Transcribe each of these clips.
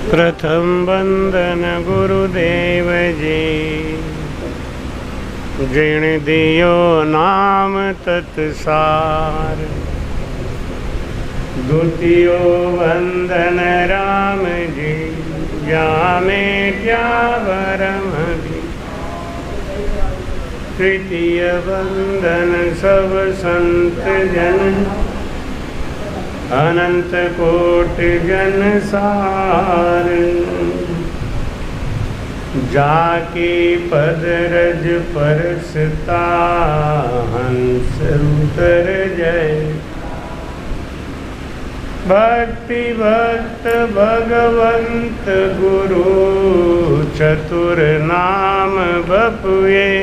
प्रथम वंदन गुरुदेव जी, जिण दियो नाम तत्सार। द्वितीयो वंदन राम जी, जामे त्यावरम भी। तृतीय वंदन सब संत जन, अनंत कोटि जन सार। जाके पद रज परसता, हंस उतर जय। भक्ति भक्त भगवंत गुरु, चतुर नाम बपुए।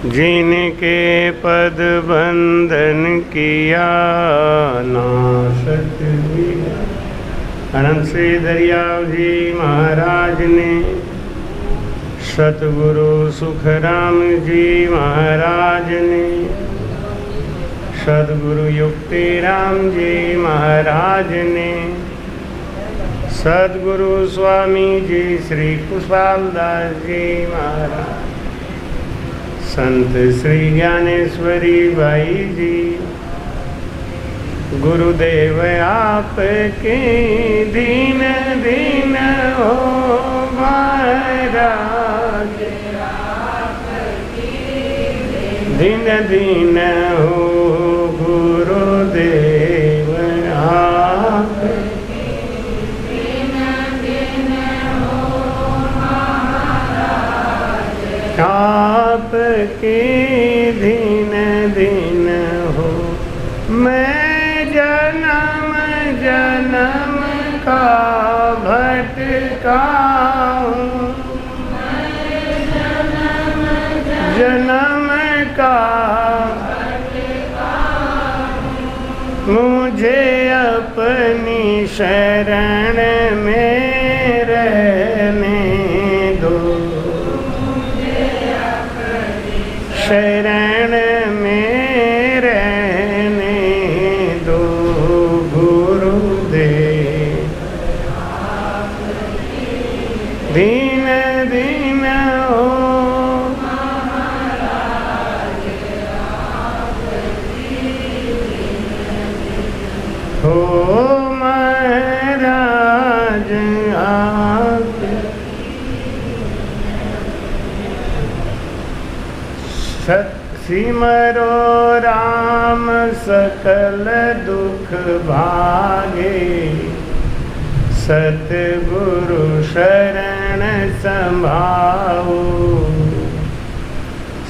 जिनके पद बंधन किया, नासत हुआ। अनंत श्री दरियाव जी महाराज ने, सतगुरु सुखराम जी महाराज ने, सदगुरु युक्ति राम जी महाराज ने, सदगुरु स्वामी जी श्री कुशाल दास जी महाराज, संत श्री ज्ञानेश्वरी भाई जी, गुरुदेव आपके दीन दीन हो महाराज। दीन दीन हो गुरुदेव आपके, आपके दीन दीन हो। मैं जन्म जन्म का भटका हूँ, जन्म का मुझे अपनी शरण में रहने दो, शरण में रहने दो गुरुदेव। दीन दीन हो महाराज आप। सिमरो राम सकल दुख भागे, सतगुरु शरण संभाओ।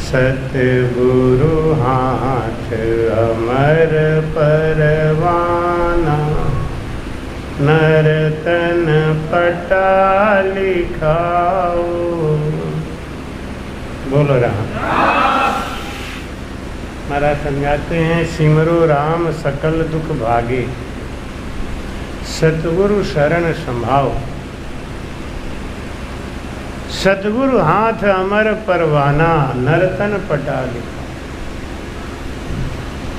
सतगुरु हाथ अमर परवाना, नरतन पटा लिखाओ। बोलो राम। महाराज समझाते हैं, सिमरो राम सकल दुख भागे, सतगुरु शरण संभाओ। सतगुरु हाथ अमर परवाना, नरतन पटा लिखा।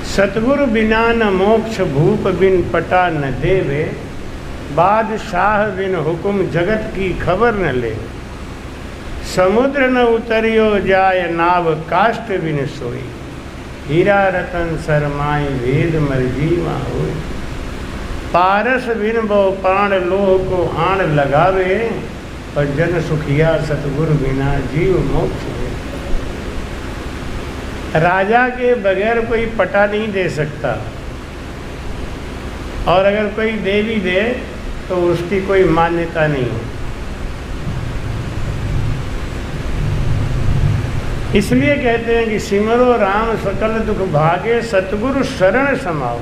सतगुरु बिना न मोक्ष, भूप बिन पटा न देवे। बादशाह बिन हुकुम, जगत की खबर न ले। समुद्र न उतरियो जाय, नाव काष्ठ बिन सोई। हीरा रतन सरमाई, वेद मरजीवा होई। पारस बिन बो प्राण, लोह को आण लगावे। और जन सुखिया, सतगुरु बिना जीव मोक्ष दे। राजा के बगैर कोई पटा नहीं दे सकता, और अगर कोई दे भी दे तो उसकी कोई मान्यता नहीं है। इसलिए कहते हैं कि सिमरो राम सकल दुख भागे, सतगुरु शरण समाओ।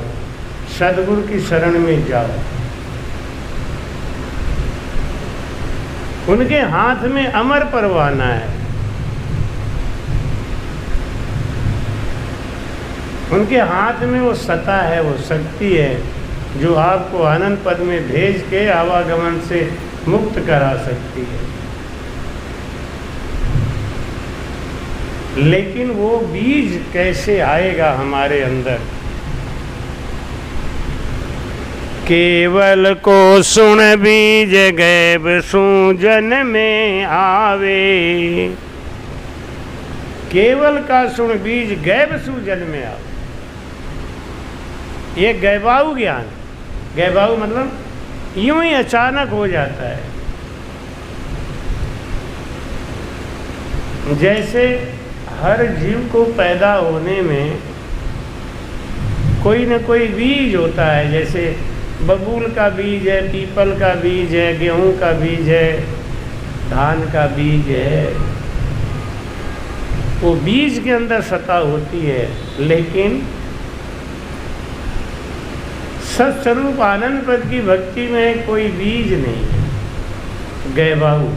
सतगुरु की शरण में जाओ। उनके हाथ में अमर परवाना है। उनके हाथ में वो सत्ता है, वो शक्ति है, जो आपको आनंद पद में भेज के आवागमन से मुक्त करा सकती है। लेकिन वो बीज कैसे आएगा हमारे अंदर, केवल को सुन बीज गैब सूजन में आवे। केवल का सुन बीज गैब सूजन में आवे। ये गैबाऊ ज्ञान, गैबाऊ मतलब यूं ही अचानक हो जाता है। जैसे हर जीव को पैदा होने में कोई न कोई बीज होता है, जैसे बबूल का बीज है, पीपल का बीज है, गेहूं का बीज है, धान का बीज है। वो बीज के अंदर सत्ता होती है, लेकिन सत्स्वरूप आनंद पद की भक्ति में कोई बीज नहीं है। गैबाऊ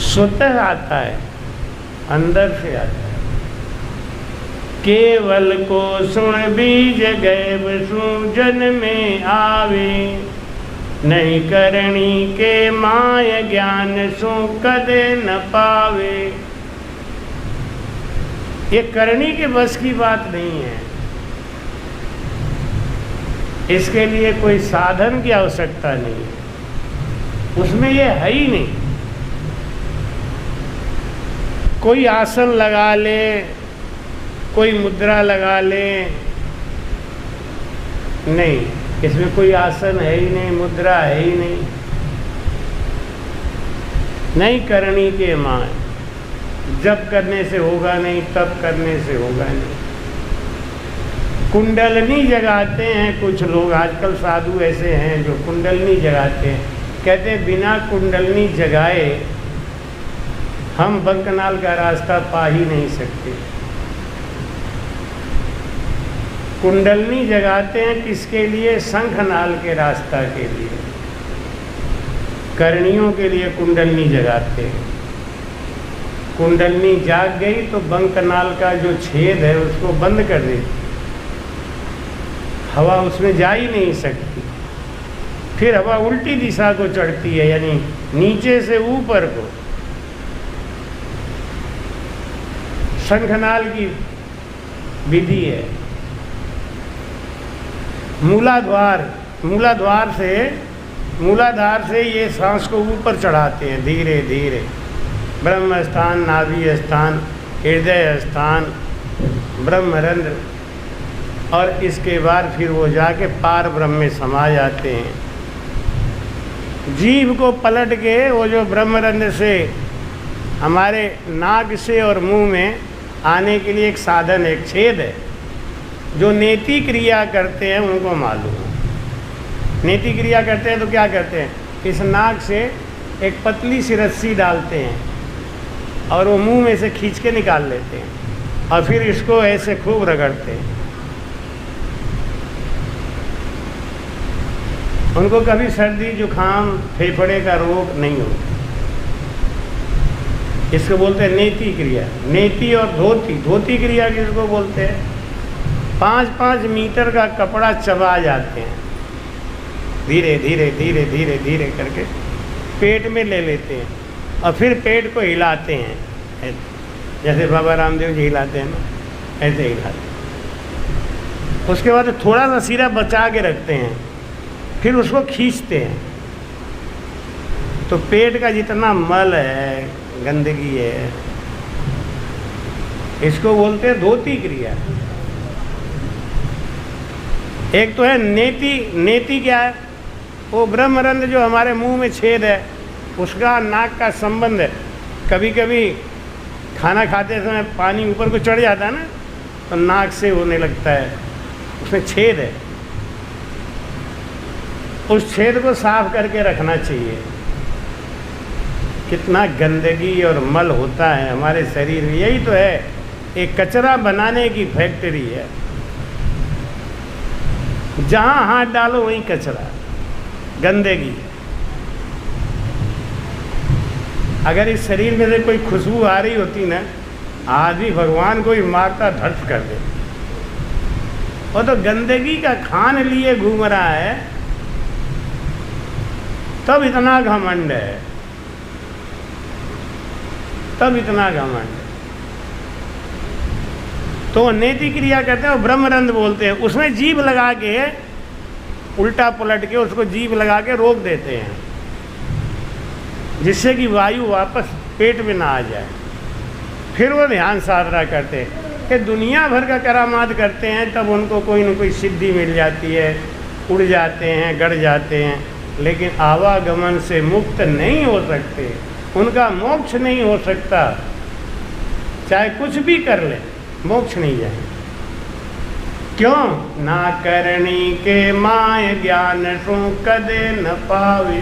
स्वतः आता है, अंदर से आता है। केवल को सुन बीज गैब सूजन में आवे। नहीं करणी के माय ज्ञान सो कदे न पावे। ये करणी के बस की बात नहीं है। इसके लिए कोई साधन की आवश्यकता नहीं है, उसमें ये है ही नहीं। कोई आसन लगा ले, कोई मुद्रा लगा ले, नहीं, इसमें कोई आसन है ही नहीं, मुद्रा है ही नहीं। नहीं करनी के माय, जब करने से होगा नहीं, तब करने से होगा नहीं। कुंडलनी जगाते हैं कुछ लोग, आजकल साधु ऐसे हैं जो कुंडलनी जगाते हैं। कहते हैं बिना कुंडलनी जगाए हम बंकनाल का रास्ता पा ही नहीं सकते। कुंडलनी जगाते हैं किसके लिए? शंखनाल के रास्ता के लिए, करणियों के लिए कुंडलनी जगाते हैं। कुंडलनी जाग गई तो बंकनाल का जो छेद है उसको बंद कर देती, हवा उसमें जा ही नहीं सकती। फिर हवा उल्टी दिशा को चढ़ती है, यानी नीचे से ऊपर को। शंखनाल की विधि है। मूलाधार से ये सांस को ऊपर चढ़ाते हैं धीरे धीरे। ब्रह्म स्थान, नाभि स्थान, हृदय स्थान, ब्रह्मरंध्र, और इसके बाद फिर वो जाके पार ब्रह्म में समा जाते हैं। जीभ को पलट के वो जो ब्रह्मरंध्र से हमारे नाक से और मुंह में आने के लिए एक साधन, एक छेद है। जो नेति क्रिया करते हैं उनको मालूम है। नेति क्रिया करते हैं तो क्या करते हैं? इस नाक से एक पतली सी रस्सी डालते हैं और वो मुंह में से खींच के निकाल लेते हैं और फिर इसको ऐसे खूब रगड़ते हैं। उनको कभी सर्दी जुखाम फेफड़े का रोग नहीं होता। इसको बोलते हैं नेति क्रिया। नेति और धोती क्रिया किसको बोलते हैं? 5-5 मीटर का कपड़ा चबा जाते हैं, धीरे धीरे धीरे धीरे धीरे करके पेट में ले लेते हैं और फिर पेट को हिलाते हैं, जैसे बाबा रामदेव जी हिलाते हैं ना, ऐसे हिलाते हैं। उसके बाद थोड़ा सा सिरा बचा के रखते हैं, फिर उसको खींचते हैं। तो पेट का जितना मल है, गंदगी है, इसको बोलते हैं धोती क्रिया। एक तो है नेति। नेति क्या है? वो ब्रह्मरंध्र जो हमारे मुंह में छेद है, उसका नाक का संबंध है। कभी कभी खाना खाते समय पानी ऊपर को चढ़ जाता है ना, तो नाक से होने लगता है, उसमें छेद है। उस छेद को साफ करके रखना चाहिए। कितना गंदगी और मल होता है हमारे शरीर में। यही तो है, एक कचरा बनाने की फैक्ट्री है। जहाँ हाथ डालो वहीं कचरा, गंदगी। अगर इस शरीर में से कोई खुशबू आ रही होती ना, आदमी भगवान को ही मारता, धड़ कर दे। वो तो गंदगी का खान लिए घूम रहा है, तब इतना घमंड है, तब इतना घमंड है। तो नेति क्रिया करते हैं, वो ब्रह्मरंध्र बोलते हैं। उसमें जीभ लगा के उल्टा पलट के उसको जीभ लगा के रोक देते हैं, जिससे कि वायु वापस पेट में ना आ जाए। फिर वो ध्यान साधना करते हैं कि दुनिया भर का करामात करते हैं, तब उनको कोई न कोई सिद्धि मिल जाती है, उड़ जाते हैं, गड़ जाते हैं, लेकिन आवागमन से मुक्त नहीं हो सकते, उनका मोक्ष नहीं हो सकता। चाहे कुछ भी कर ले, मोक्ष नहीं जाए। क्यों? ना करणी के माय ज्ञान सो कदे न पावे।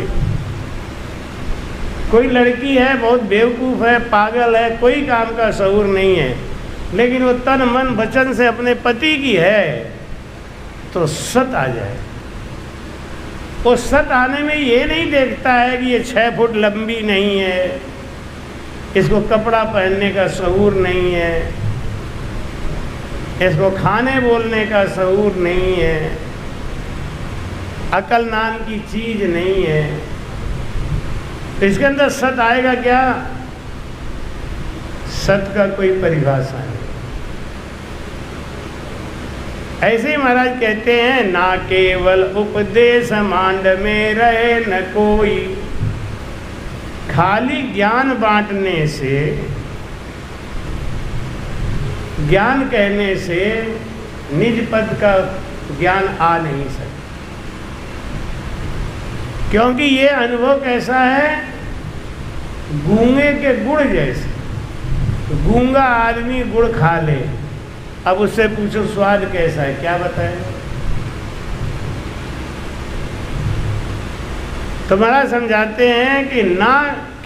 कोई लड़की है, बहुत बेवकूफ़ है, पागल है, कोई काम का शऊर नहीं है, लेकिन वो तन मन वचन से अपने पति की है, तो सत आ जाए। वो सत आने में ये नहीं देखता है कि ये 6 फुट लंबी नहीं है, इसको कपड़ा पहनने का शऊर नहीं है, इसको खाने बोलने का शऊर नहीं है, अकल नाम की चीज़ नहीं है, तो इसके अंदर सत आएगा क्या? सत का कोई परिभाषा नहीं। ऐसे ही महाराज कहते हैं, ना केवल उपदेश मांड में रहे न कोई। खाली ज्ञान बांटने से, ज्ञान कहने से निज पद का ज्ञान आ नहीं सकता। क्योंकि ये अनुभव कैसा है? गूंगे के गुड़ जैसे। गूंगा आदमी गुड़ खा ले, अब उससे पूछो स्वाद कैसा है, क्या बताए? तो महाराज समझाते हैं कि ना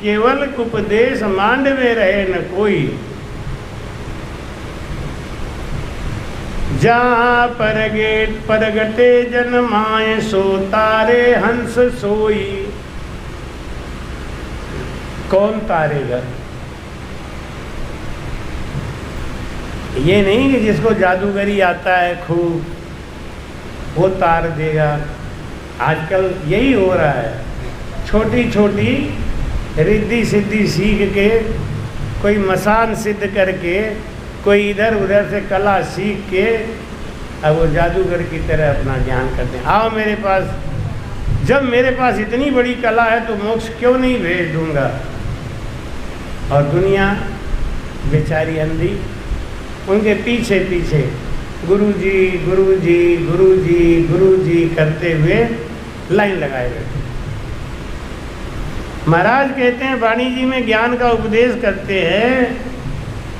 केवल उपदेश मांड में रहे न कोई, जहाँ परगटे जन्माए सो तारे हंस सोई। कौन तारेगा? ये नहीं कि जिसको जादूगरी आता है खूब वो तार देगा। आजकल यही हो रहा है, छोटी छोटी रिद्धि सिद्धि सीख के, कोई मसान सिद्ध करके, कोई इधर उधर से कला सीख के, अब वो जादूगर की तरह अपना ज्ञान करते हैं। आओ मेरे पास, जब मेरे पास इतनी बड़ी कला है तो मोक्ष क्यों नहीं भेज दूंगा। और दुनिया बेचारी अंधी उनके पीछे पीछे गुरुजी गुरुजी गुरुजी गुरुजी करते हुए लाइन लगाए बैठे। महाराज कहते हैं, वाणी जी में ज्ञान का उपदेश करते हैं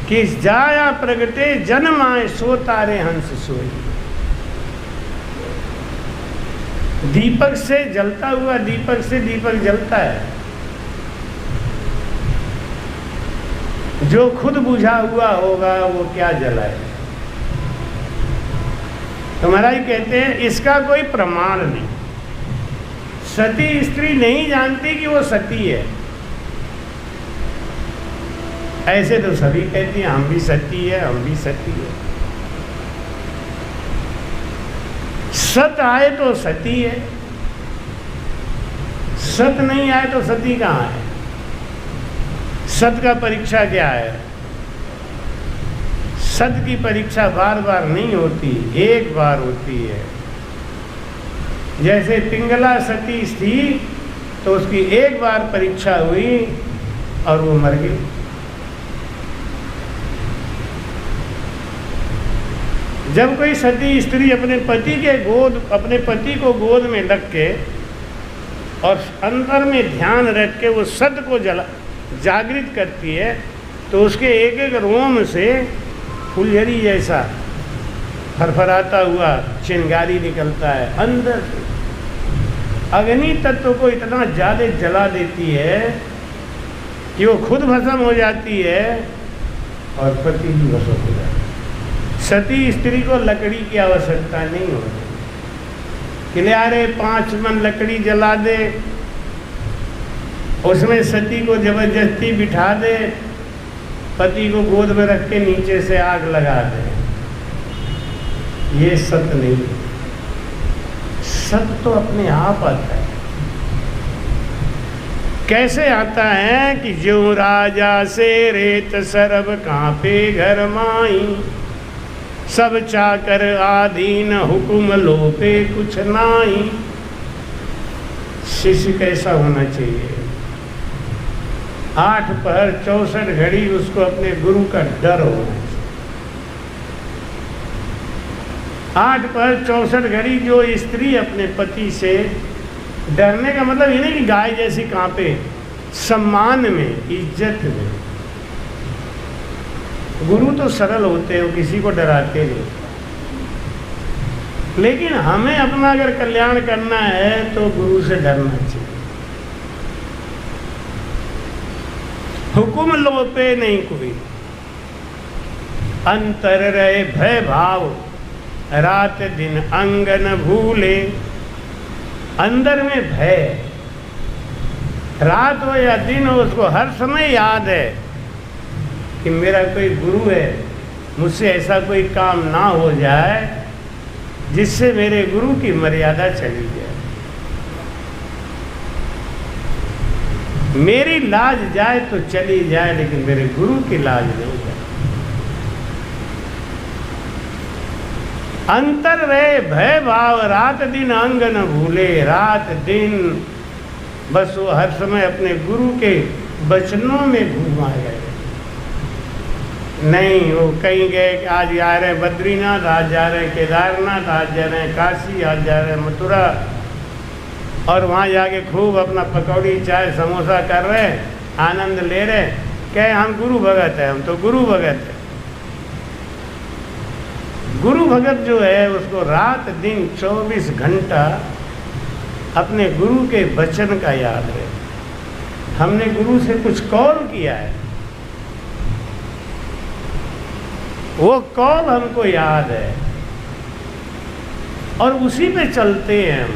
कि जाया प्रगटे जन्म आए सो तारे हंस सोई। दीपक से जलता हुआ दीपक से दीपक जलता है, जो खुद बुझा हुआ होगा वो क्या जलाए। तो महाराज कहते हैं इसका कोई प्रमाण नहीं। सती स्त्री नहीं जानती कि वो सती है, ऐसे तो सभी कहती हैं हम भी सती है, हम भी सती है। सत आए तो सती है, सत नहीं आए तो सती कहाँ है। सत का परीक्षा क्या है? सत की परीक्षा बार बार नहीं होती, एक बार होती है। जैसे पिंगला सती थी तो उसकी एक बार परीक्षा हुई और वो मर गई। जब कोई सती स्त्री अपने पति को गोद में रख के और अंतर में ध्यान रख के वो सत को जागृत करती है, तो उसके एक एक रोम से फुलझड़ी जैसा फरफराता हुआ चिंगारी निकलता है। अंदर से अग्नि तत्व को इतना ज़्यादा जला देती है कि वो खुद भस्म हो जाती है और पति भी भस्म हो जाता है। सती स्त्री को लकड़ी की आवश्यकता नहीं होती कि ले आ रहे 5 मन लकड़ी जला दे, उसमें सती को जबरदस्ती बिठा दे, पति को गोद में रख के नीचे से आग लगा दे। ये सत नहीं, सत तो अपने आप आता है। कैसे आता है कि जो राजा से रेत सरब कांपे घर माई। सब चाकर आधीन हुकुम लोपे कुछ नाही। शिष्य कैसा होना चाहिए? 8 पहर 64 घड़ी उसको अपने गुरु का डर होना चाहिए। 8 पहर 64 घड़ी जो स्त्री अपने पति से डरने का मतलब ये नहीं कि गाय जैसी कांपे, सम्मान में, इज्जत में। गुरु तो सरल होते हैं, किसी को डराते नहीं। लेकिन हमें अपना अगर कल्याण करना है तो गुरु से डरना चाहिए। हुकुम लोपे नहीं कोई, अंतर रहे भय भाव, रात दिन अंग न भूले। अंदर में भय, रात हो या दिन हो, उसको हर समय याद है कि मेरा कोई गुरु है, मुझसे ऐसा कोई काम ना हो जाए जिससे मेरे गुरु की मर्यादा चली जाए, मेरी लाज जाए तो चली जाए, लेकिन मेरे गुरु की लाज नहीं जाए। अंतर रहे भय भाव, रात दिन अंग न भूले। रात दिन बस वो हर समय अपने गुरु के वचनों में घूमा गए। नहीं वो कहीं गए कि आज जा रहे हैं बद्रीनाथ, आज जा रहे हैं केदारनाथ, आज जा रहे हैं काशी, आज जा रहे हैं मथुरा, और वहाँ जाके खूब अपना पकौड़ी चाय समोसा कर रहे हैं, आनंद ले रहे हैं। कहे हम गुरु भगत है, हम तो गुरु भगत है। गुरु भगत जो है उसको रात दिन 24 घंटा अपने गुरु के वचन का याद है। हमने गुरु से कुछ कॉल किया है, वो कॉल हमको याद है और उसी पे चलते हैं हम।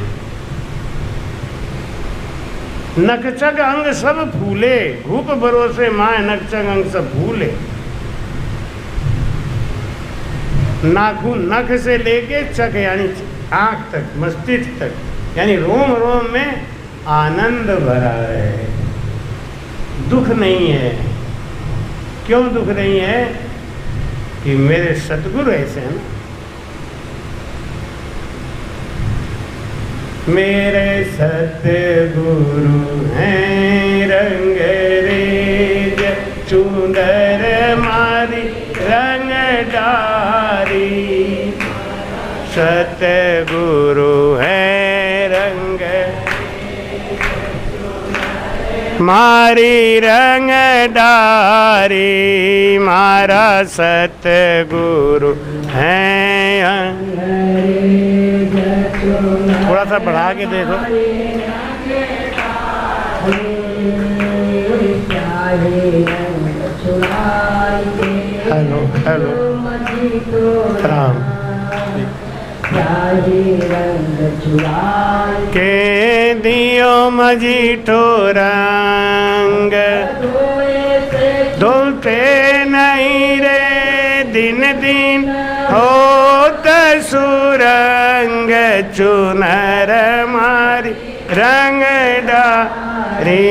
नकचक अंग सब फूले, भूप भरोसे माए नकचक अंग सब भूले। नाखून, नख से लेके चक यानी आंख तक, मस्तिष्क तक, यानी रोम रोम में आनंद भरा है, दुख नहीं है। क्यों दुख नहीं है? कि मेरे सतगुरु ऐसे हैं। मेरे सतगुरु हैं रंग रेज चुंदर मारी रंग डारी। सतगुरु हैं रंग मारी रंग डारी, मारा सतगुरु हैं। थोड़ा सा बढ़ा के देखो। हेलो हेलो राम के दियो मजीठो रंग, धुलते नहीं रे दिन दिन होत सुरंग। चुनर मारी रंग डारी,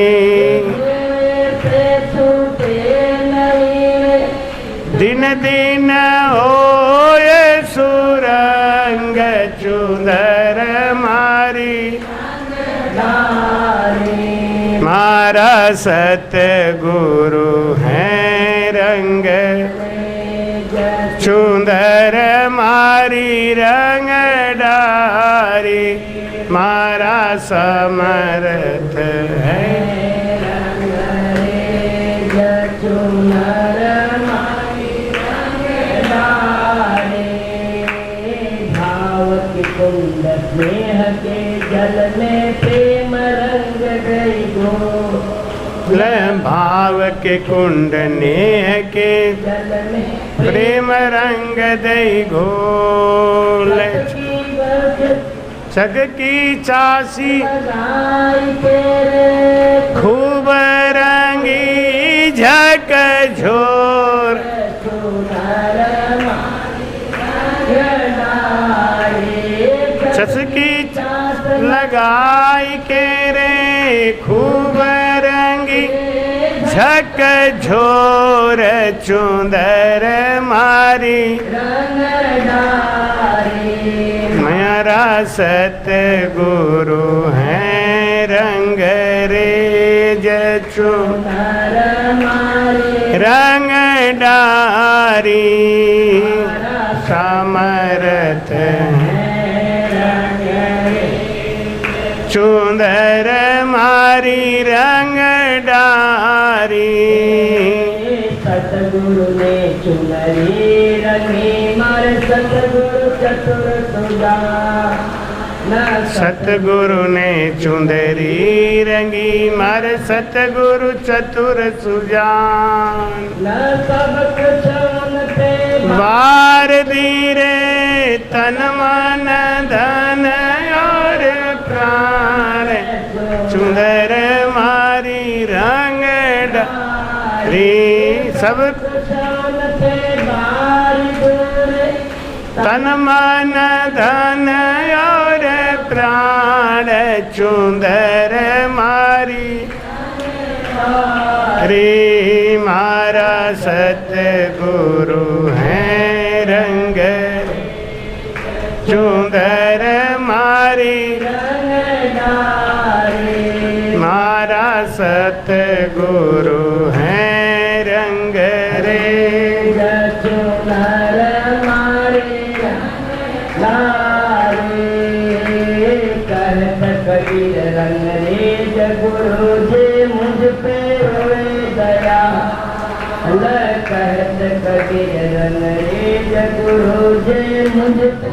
दिन दिन होए सुरंग। चुनर मारी मारा सतगुरु हैं रंग, चुंदर मारी रंग डारी। मारा समर्थ है स्नेह के जल में प्रेम रंग गई गो। भाव के कुंड नेह के जल में प्रेम रंग दई घोल। छग की चासी खूब रंगी झक झोर। चसकी लगाई के रे खूब रंगी झक झोर चुंदर मारी मेरा सतगुरु है रंग रेज चुंदर रंग डारी समरथ चुंदर मारी रंग डारी सतगुरु ने चुनरी रंगी मारे सतगुरु चतुर सुजान सतगुरु ने चुंदरी रंगी मारे सतगुरु चतुर सुजान न सब कुछ पे बार धीरे तन मन धन और प्राण चुंदर मारी रंग डारी सब तन मन धन और प्राण चुंदर मारी रे मारा सतगुरु है रंग चुंदर मारी मारा सतगुरु है रंग रे चुनर मारे कहत कबीर रंग रेज गुरु जी मुझ पे हुए दया कहत कबीर रंग रेज गुरु जी मुझ पे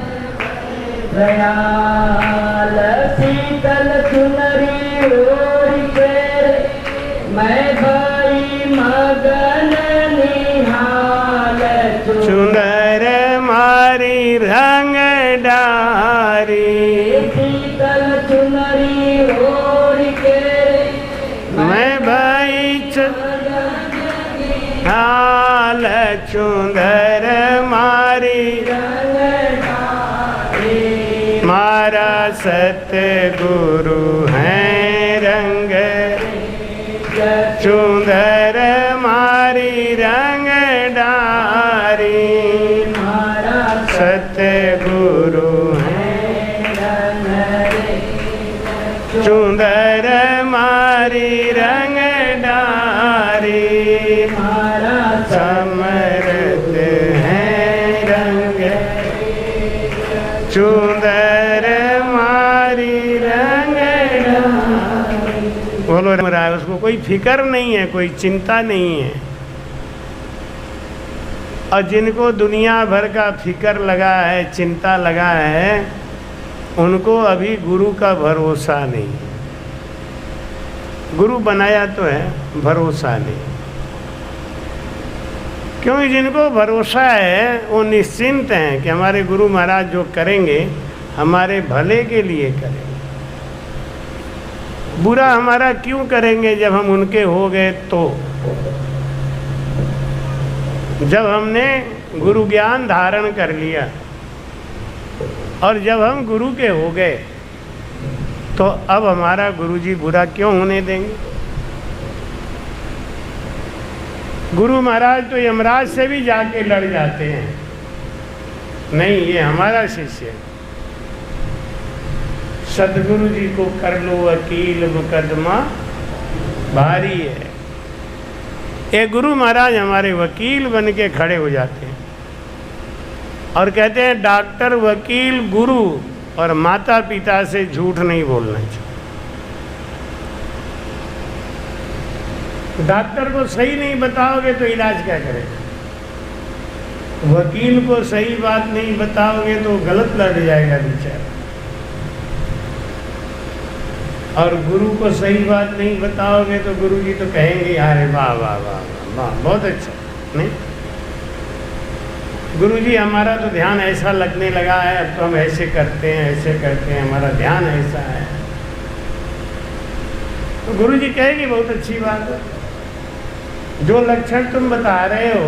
दयाल शीतल चुनरी ओढ़ के मैं भाई मगन निहाल चुंदर मारी रंग डारी शीतल चुनरी ओढ़ के मैं भाई हाल चुंदर मारी मारा सतगुरु है रंग चुंदर मारी रंग डारी मारा सतगुरु है चुंदर मारी रंग डारी मारा समरथ है रंग चुंदर मारी रंग डारी। बोलो महाराज उसको कोई फिक्र नहीं है, कोई चिंता नहीं है। और जिनको दुनिया भर का फिक्र लगा है, चिंता लगा है, उनको अभी गुरु का भरोसा नहीं। गुरु बनाया तो है, भरोसा नहीं। क्योंकि जिनको भरोसा है वो निश्चिंत हैं कि हमारे गुरु महाराज जो करेंगे हमारे भले के लिए करेंगे। बुरा हमारा क्यों करेंगे जब हम उनके हो गए तो। जब हमने गुरु ज्ञान धारण कर लिया और जब हम गुरु के हो गए तो अब हमारा गुरुजी बुरा क्यों होने देंगे। गुरु महाराज तो यमराज से भी जाके लड़ जाते हैं, नहीं ये हमारा शिष्य है। सदगुरु जी को कर लो वकील मुकदमा भारी है। ये गुरु महाराज हमारे वकील बन के खड़े हो जाते हैं और कहते हैं डॉक्टर वकील गुरु और माता पिता से झूठ नहीं बोलना चाहिए। डॉक्टर को सही नहीं बताओगे तो इलाज क्या करेगा। वकील को सही बात नहीं बताओगे तो गलत लड़ जाएगा बेचारा। और गुरु को सही बात नहीं बताओगे तो गुरु जी तो कहेंगे अरे वाह वाह वाह वाह बहुत अच्छा। नहीं गुरु जी हमारा तो ध्यान ऐसा लगने लगा है, अब तो हम ऐसे करते हैं ऐसे करते हैं, हमारा ध्यान ऐसा है। तो गुरु जी कहेंगे बहुत अच्छी बात है, जो लक्षण तुम बता रहे हो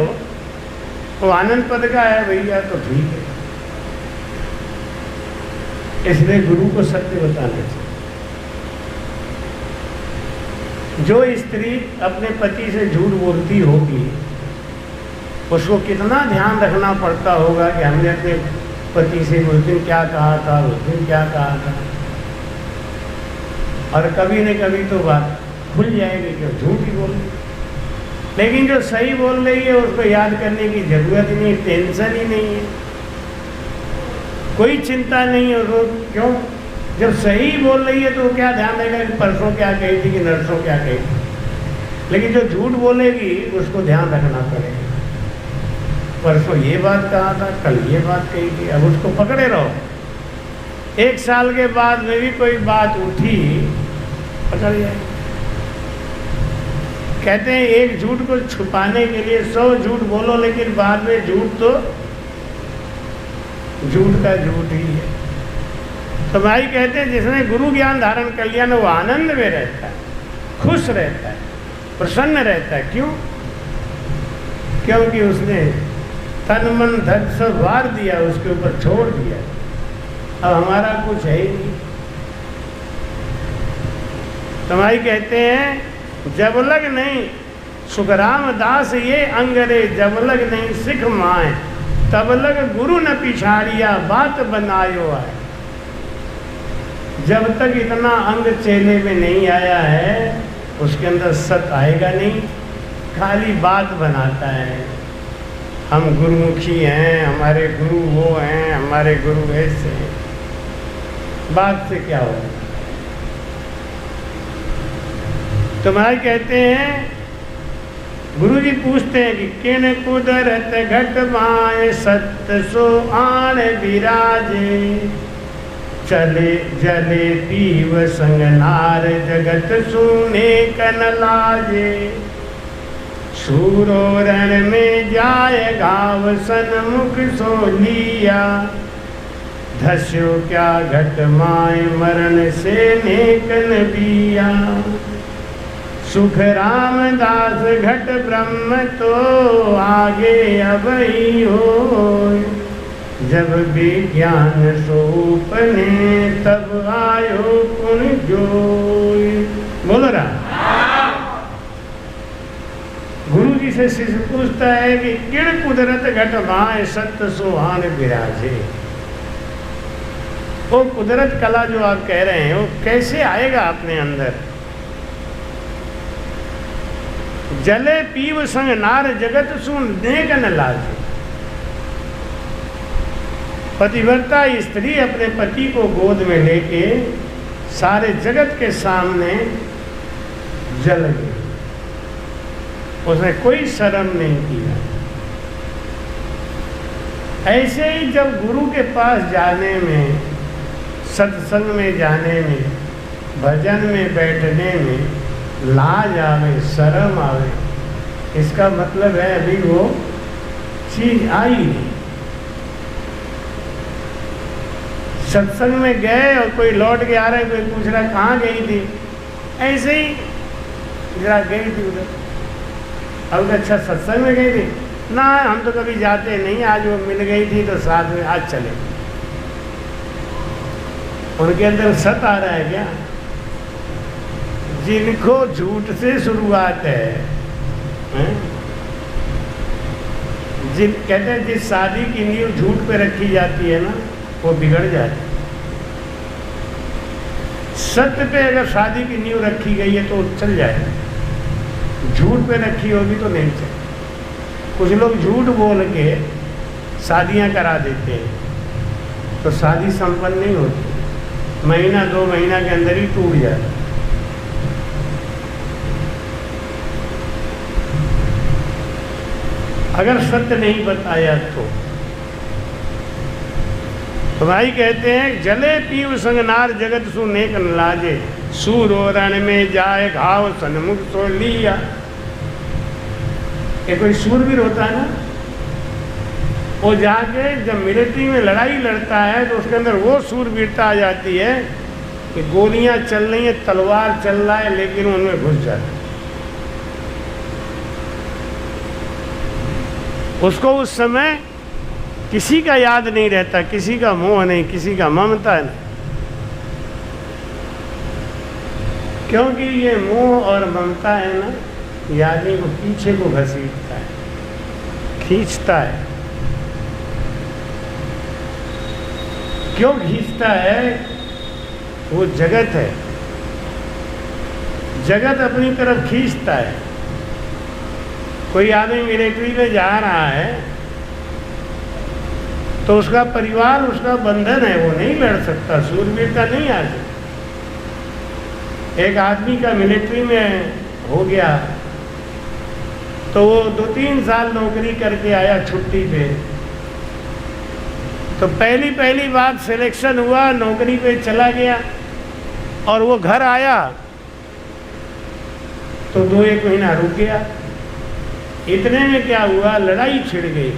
वो आनंद पद का है भैया, तो ठीक है। इसलिए गुरु को सत्य बताना चाहिए। जो स्त्री अपने पति से झूठ बोलती होगी उसको कितना ध्यान रखना पड़ता होगा कि हमने अपने पति से उस दिन क्या कहा था, उस दिन क्या कहा था। और कभी न कभी तो बात खुल जाएगी कि झूठ ही बोल रही। लेकिन जो सही बोल रही है उसको याद करने की जरूरत ही नहीं, टेंशन ही नहीं है, कोई चिंता नहीं है उसको। क्यों? जब सही बोल रही है तो वो क्या ध्यान रहेगा कि परसों क्या कही थी कि नरसों क्या कही थी। लेकिन जो झूठ बोलेगी उसको ध्यान रखना पड़ेगा, परसों ये बात कहा था, कल ये बात कही थी। अब उसको पकड़े रहो। 1 साल के बाद में भी कोई बात उठी, पकड़ जाए। कहते हैं एक झूठ को छुपाने के लिए 100 झूठ बोलो, लेकिन बाद में झूठ तो झूठ का झूठ ही है। तो भाई कहते हैं जिसने गुरु ज्ञान धारण कर लिया ना वो आनंद में रहता है, खुश रहता है, प्रसन्न रहता है। क्यों? क्योंकि उसने तन मन धन सब वार दिया, उसके ऊपर छोड़ दिया। अब हमारा कुछ है ही नहीं। तो भाई कहते हैं जब लग नहीं सुखराम दास ये अंगरे, जब लग नहीं सिख माए, तब लग गुरु न पिछाड़िया बात बनायो आए। जब तक इतना अंग चेले में नहीं आया है उसके अंदर सत आएगा नहीं, खाली बात बनाता है। हम गुरुमुखी हैं, हमारे गुरु वो हैं, हमारे गुरु ऐसे हैं। बात से क्या होगा? तो भाई कहते हैं गुरु जी पूछते हैं कि किन कुदरत घट माए, सत्य सो आन विराजे, चले जले पीव संग नार, जगत सुने कन लाजे। सूरो रण में जाए गाव, सन्मुख सो लिया, धस्यो क्या घट माए, मरण से नेकन बिया। सुख रामदास घट ब्रह्म तो आगे अब ही हो, जब विज्ञान सोपने तब आयो पुन जोय। बोलो रहा। गुरु जी से शिष्य पूछता है कि किण कुदरत घट माए, सत्य सोहान विराजे। वो कुदरत कला जो आप कह रहे हैं वो कैसे आएगा अपने अंदर? जले पीव संग नार, जगत सुन नेक न लाजे। पतिव्रता स्त्री अपने पति को गोद में लेके सारे जगत के सामने जल गई, उसने कोई शर्म नहीं किया। ऐसे ही जब गुरु के पास जाने में, सत्संग में जाने में, भजन में बैठने में लाज आवे, शर्म आवे, इसका मतलब है अभी वो चीज आई नहीं। सत्संग में गए और कोई लौट के आ रहा है, कोई पूछ रहा है कहाँ गई थी, ऐसे ही जरा गई थी उधर। अब अच्छा सत्संग में गई थी ना, हम तो कभी जाते नहीं, आज वो मिल गई थी तो साथ में आज चले। उनके अंदर सत आ रहा है क्या? जिनको झूठ से शुरुआत है, जिन कहते हैं जिस शादी की नींव झूठ पे रखी जाती है ना वो बिगड़ जाती है। सत्य पे अगर शादी की नींव रखी गई है तो चल जाए, झूठ पे रखी होगी तो नहीं चले। कुछ लोग झूठ बोल के शादियां करा देते हैं तो शादी संपन्न नहीं होती, महीना 2 महीना के अंदर ही टूट जाता। अगर सत्य नहीं बताया तो भाई कहते हैं जले पीव संग नार, जगत सु नेक न लाजे। सूरो रण में जाए घाव, सन्मुख सो लिया। ये कोई सूरवीर होता है ना, वो जाके जब मिलिट्री में लड़ाई लड़ता है तो उसके अंदर वो सूरवीरता आ जाती है कि गोलियां चल रही हैं, तलवार चल रहा है, लेकिन उनमें घुस जाता है। उसको उस समय किसी का याद नहीं रहता, किसी का मोह नहीं, किसी का ममता नहीं। क्योंकि ये मोह और ममता है ना, ये आदमी को पीछे को घसीटता है, खींचता है। क्यों खींचता है? वो जगत है, जगत अपनी तरफ खींचता है। कोई आदमी मिलिट्री में जा रहा है तो उसका परिवार उसका बंधन है, वो नहीं लड़ सकता, सूरवीरता नहीं आ सकती। एक आदमी का मिलिट्री में हो गया तो वो 2-3 साल नौकरी करके आया छुट्टी पे, तो पहली बार सिलेक्शन हुआ, नौकरी पे चला गया और वो घर आया तो 2-1 महीना रुक गया। इतने में क्या हुआ, लड़ाई छिड़ गई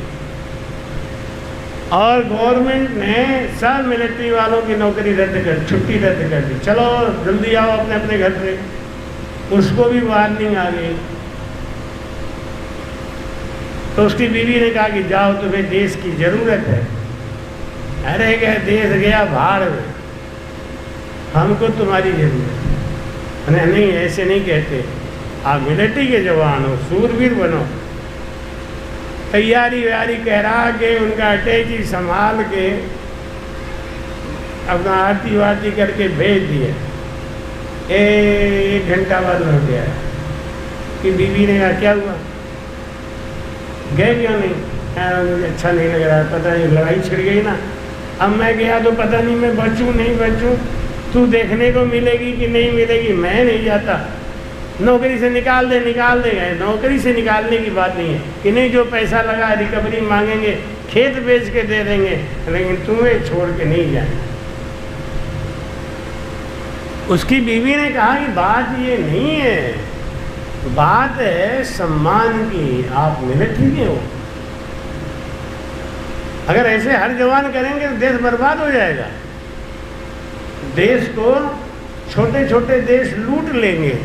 और गवर्नमेंट ने सब मिलिट्री वालों की नौकरी रद्द कर, छुट्टी रद्द कर दी। चलो जल्दी आओ अपने अपने घर पे। उसको भी वार्निंग आ गई तो उसकी बीवी ने कहा कि जाओ, तुम्हें देश की ज़रूरत है। अरे क्या देश गया भाड़ में, हमको तुम्हारी ज़रूरत है। नहीं, ऐसे नहीं कहते, आप मिलिट्री के जवान हो, सूरवीर बनो। तैयारी व्यारी करा के उनका अटैची संभाल के अपना आरती वारती करके भेज दिए। 1 घंटा बाद हो गया कि बीवी ने कहा क्या हुआ, गए क्यों नहीं? मुझे अच्छा नहीं लग रहा, पता नहीं लड़ाई छिड़ गई ना, अब मैं गया तो पता नहीं मैं बचूं नहीं बचूं, तू देखने को मिलेगी कि नहीं मिलेगी, मैं नहीं जाता। नौकरी से निकाल दे गए। नौकरी से निकालने की बात नहीं है कि नहीं, जो पैसा लगा रिकवरी मांगेंगे, खेत बेच के दे देंगे, लेकिन तुम्हें छोड़ के नहीं जाएंगे। उसकी बीवी ने कहा कि बात ये नहीं है, बात है सम्मान की, आप मिलिट्री में हो। अगर ऐसे हर जवान करेंगे तो देश बर्बाद हो जाएगा। देश को छोटे छोटे देश लूट लेंगे।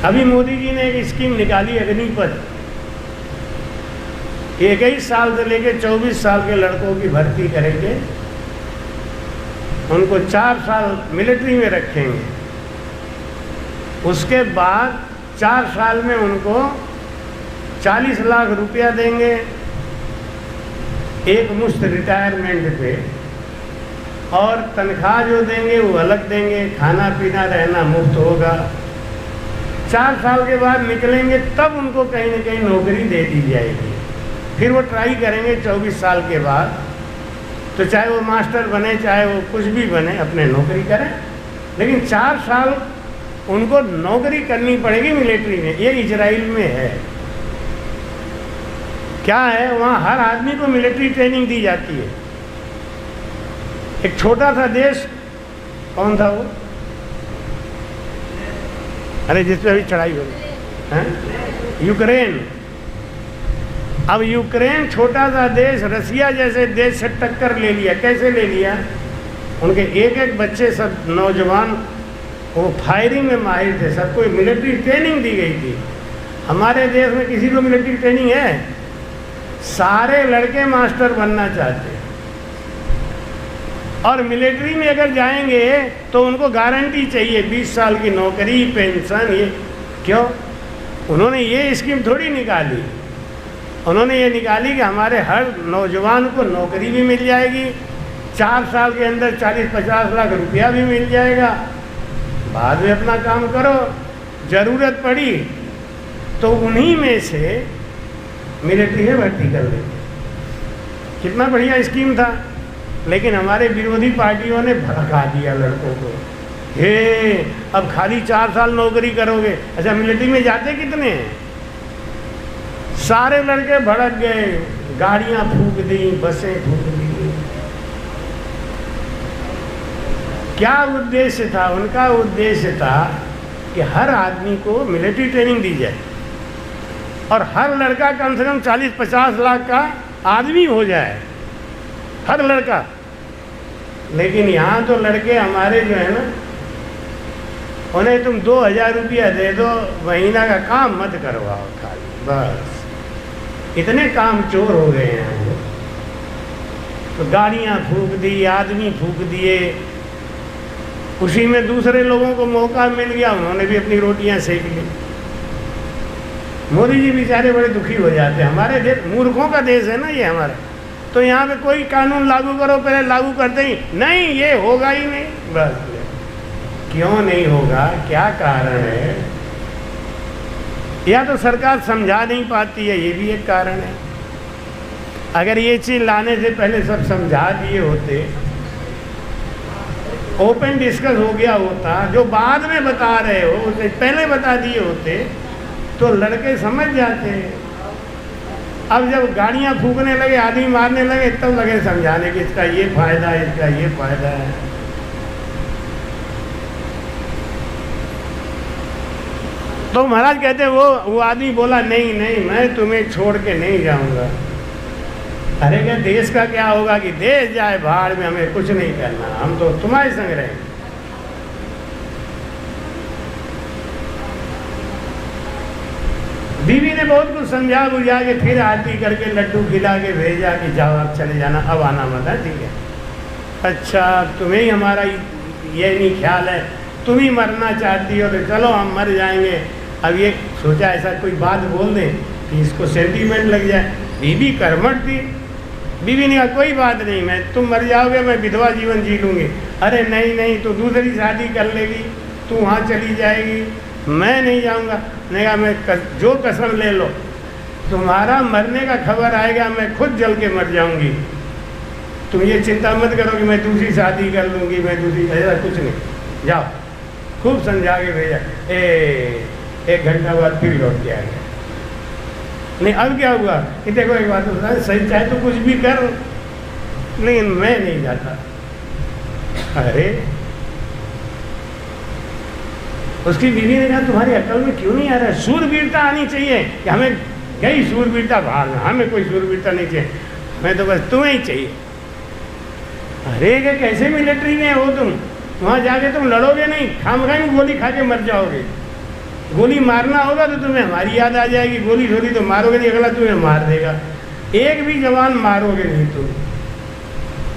अभी मोदी जी ने एक स्कीम निकाली, अग्निपथ। 21 साल से लेकर 24 साल के लड़कों की भर्ती करेंगे, उनको 4 साल मिलिट्री में रखेंगे, उसके बाद 4 साल में उनको 40 लाख रुपया देंगे, एक मुश्त रिटायरमेंट पे, और तनख्वाह जो देंगे वो अलग देंगे, खाना पीना रहना मुफ्त होगा। 4 साल के बाद निकलेंगे तब उनको कहीं न कहीं नौकरी दे दी जाएगी। फिर वो ट्राई करेंगे 24 साल के बाद, तो चाहे वो मास्टर बने चाहे वो कुछ भी बने, अपने नौकरी करें, लेकिन 4 साल उनको नौकरी करनी पड़ेगी मिलिट्री में। ये इजराइल में है। क्या है, वहाँ हर आदमी को मिलिट्री ट्रेनिंग दी जाती है। एक छोटा सा देश, कौन था वो, अरे जिस पे अभी चढ़ाई हो गई, यूक्रेन। अब यूक्रेन छोटा सा देश रसिया जैसे देश से टक्कर ले लिया। कैसे ले लिया? उनके एक बच्चे, सब नौजवान, वो फायरिंग में माहिर थे, सबको मिलिट्री ट्रेनिंग दी गई थी। हमारे देश में किसी को मिलिट्री ट्रेनिंग है? सारे लड़के मास्टर बनना चाहते हैं, और मिलिट्री में अगर जाएंगे तो उनको गारंटी चाहिए 20 साल की नौकरी, पेंशन। ये क्यों? उन्होंने ये स्कीम थोड़ी निकाली, उन्होंने ये निकाली कि हमारे हर नौजवान को नौकरी भी मिल जाएगी, 4 साल के अंदर 40-50 लाख रुपया भी मिल जाएगा, बाद में अपना काम करो, ज़रूरत पड़ी तो उन्हीं में से मिलिट्री में भर्ती कर लेंगे। कितना बढ़िया स्कीम था, लेकिन हमारे विरोधी पार्टियों ने भड़का दिया लड़कों को। हे, अब खाली 4 साल नौकरी करोगे। अच्छा, मिलिट्री में जाते कितने हैं? सारे लड़के भड़क गए, गाड़ियां फूंक दी, बसें फूंक दी। क्या उद्देश्य था उनका? उद्देश्य था कि हर आदमी को मिलिट्री ट्रेनिंग दी जाए और हर लड़का कम से कम 40-50 लाख का आदमी हो जाए, हर लड़का। लेकिन यहाँ तो लड़के हमारे जो है ना, उन्हें तुम 2000 रुपया दे दो, महीना का काम मत करवाओ खाली, बस। इतने काम चोर हो गए हैं वो। तो गाड़ियाँ फूंक दी, आदमी फूंक दिए, उसी में दूसरे लोगों को मौका मिल गया, उन्होंने भी अपनी रोटियां सेक ली। मोदी जी बेचारे बड़े दुखी हो जाते हैं। हमारे देश मूर्खों का देश है ना ये हमारा, तो यहाँ पे कोई कानून लागू करो, पहले लागू करते ही नहीं, ये होगा ही नहीं। बस क्यों नहीं होगा, क्या कारण है? या तो सरकार समझा नहीं पाती है, ये भी एक कारण है। अगर ये चीज़ लाने से पहले सब समझा दिए होते, ओपन डिस्कस हो गया होता, जो बाद में बता रहे हो उसे पहले बता दिए होते तो लड़के समझ जाते। अब जब गाड़ियां फूकने लगे, आदमी मारने लगे, तब लगे समझाने कि इसका ये फायदा है, इसका ये फायदा है। तो महाराज कहते वो आदमी बोला नहीं नहीं, मैं तुम्हें छोड़ के नहीं जाऊंगा। अरे क्या देश का क्या होगा कि देश जाए भाड़ में, हमें कुछ नहीं करना, हम तो तुम्हारे संग रहेंगे। बीवी ने बहुत कुछ समझा बुझा के फिर आरती करके लड्डू खिला के भेजा कि जाओ आप चले जाना, अब आना मत है, ठीक है। अच्छा तुम्हें ही हमारा ये नहीं ख्याल है, तुम ही मरना चाहती हो तो चलो हम मर जाएंगे। अब ये सोचा ऐसा कोई बात बोल दे कि इसको सेंटीमेंट लग जाए। बीवी कर्मठ थी, बीवी ने कहा कोई बात नहीं, मैं तुम मर जाओगे मैं विधवा जीवन जी लूँगी। अरे नहीं नहीं, तो दूसरी शादी कर लेगी, तू वहाँ चली जाएगी, मैं नहीं जाऊँगा। नहीं कहा मैं जो कसम ले लो, तुम्हारा मरने का खबर आएगा मैं खुद जल के मर जाऊँगी, तुम ये चिंता मत करो कि मैं दूसरी शादी कर लूँगी, मैं दूसरी, ऐसा कुछ नहीं, जाओ। खूब समझा के भेजा। एक घंटा बाद फिर लौट के आ गया। नहीं अब क्या हुआ कि देखो एक बात बता, सही चाहे तो कुछ भी कर, लेकिन मैं नहीं जाता। अरे उसकी बीवी ने कहा तुम्हारी अकल में क्यों नहीं आ रहा है, सूरवीरता आनी चाहिए कि हमें गई सूरवीरता बाहर में, हमें कोई सूरवीरता नहीं चाहिए, मैं तो बस तुम्हें ही चाहिए। अरे क्या कैसे मिलिट्री में हो तुम, वहाँ जाके तुम लड़ोगे नहीं, खामखा में गोली खा के मर जाओगे। गोली मारना होगा तो तुम्हें हमारी याद आ जाएगी, गोली छोड़ी तो मारोगे नहीं, अगला तुम्हें मार देगा, एक भी जवान मारोगे नहीं तुम।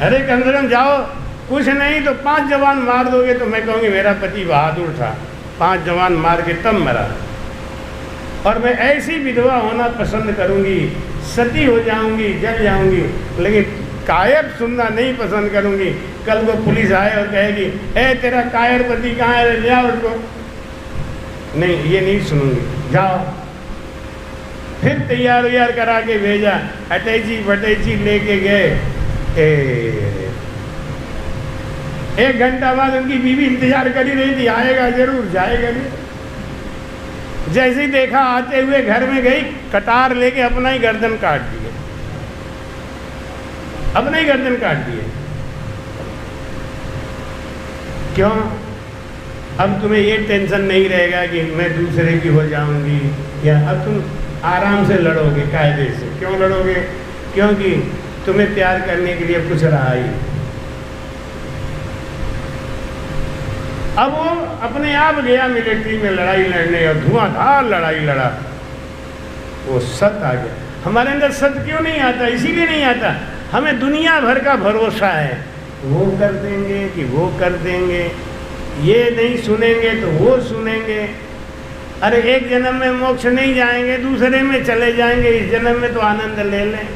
अरे कम से कम जाओ, कुछ नहीं तो 5 जवान मार दोगे तो मैं कहूँगी मेरा पति बहादुर था, 5 जवान मार के तब मरा। और मैं ऐसी विधवा होना पसंद करूँगी, सती हो जाऊँगी, जल जाऊँगी, लेकिन कायर सुनना नहीं पसंद करूँगी। कल को पुलिस आए और कहेगी ए तेरा कायर पति कहाँ है, ले आओ उसको, नहीं ये नहीं सुनूंगी, जाओ। फिर तैयार व्यार करा के भेजा, अटैची फटैची लेके गए। 1 घंटा बाद उनकी बीवी इंतजार करी रही थी, आएगा जरूर, जाएगा नहीं। जैसे ही देखा आते हुए घर में गई, कटार लेके अपना ही गर्दन काट दिए, अपना ही गर्दन काट दिए। क्यों? अब तुम्हें ये टेंशन नहीं रहेगा कि मैं दूसरे की हो जाऊंगी, या अब तुम आराम से लड़ोगे, कायदे से। क्यों लड़ोगे? क्योंकि तुम्हें प्यार करने के लिए कुछ रहा ही। अब वो अपने आप गया मिलिट्री में लड़ाई लड़ने, और धुआंधार लड़ाई लड़ा, वो सत आ गया। हमारे अंदर सत क्यों नहीं आता? इसीलिए नहीं आता, हमें दुनिया भर का भरोसा है, वो कर देंगे कि वो कर देंगे, ये नहीं सुनेंगे तो वो सुनेंगे। अरे एक जन्म में मोक्ष नहीं जाएंगे, दूसरे में चले जाएंगे, इस जन्म में तो आनंद ले लें।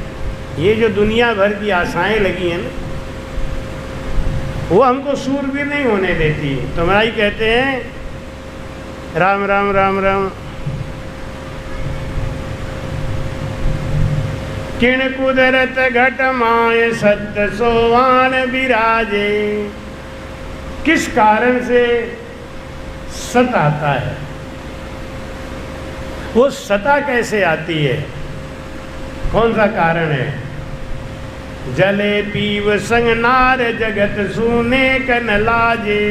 ये जो दुनिया भर की आशाएं लगी हैं ना, वो हमको सूरवीर नहीं होने देती। तो महाराज कहते हैं राम राम राम राम। किण कुदरत घट माय सत्य सोवान विराजे। किस कारण से सत आता है? वो सता कैसे आती है? कौन सा कारण है? जले पीव संग नार जगत सूने कन लाजे।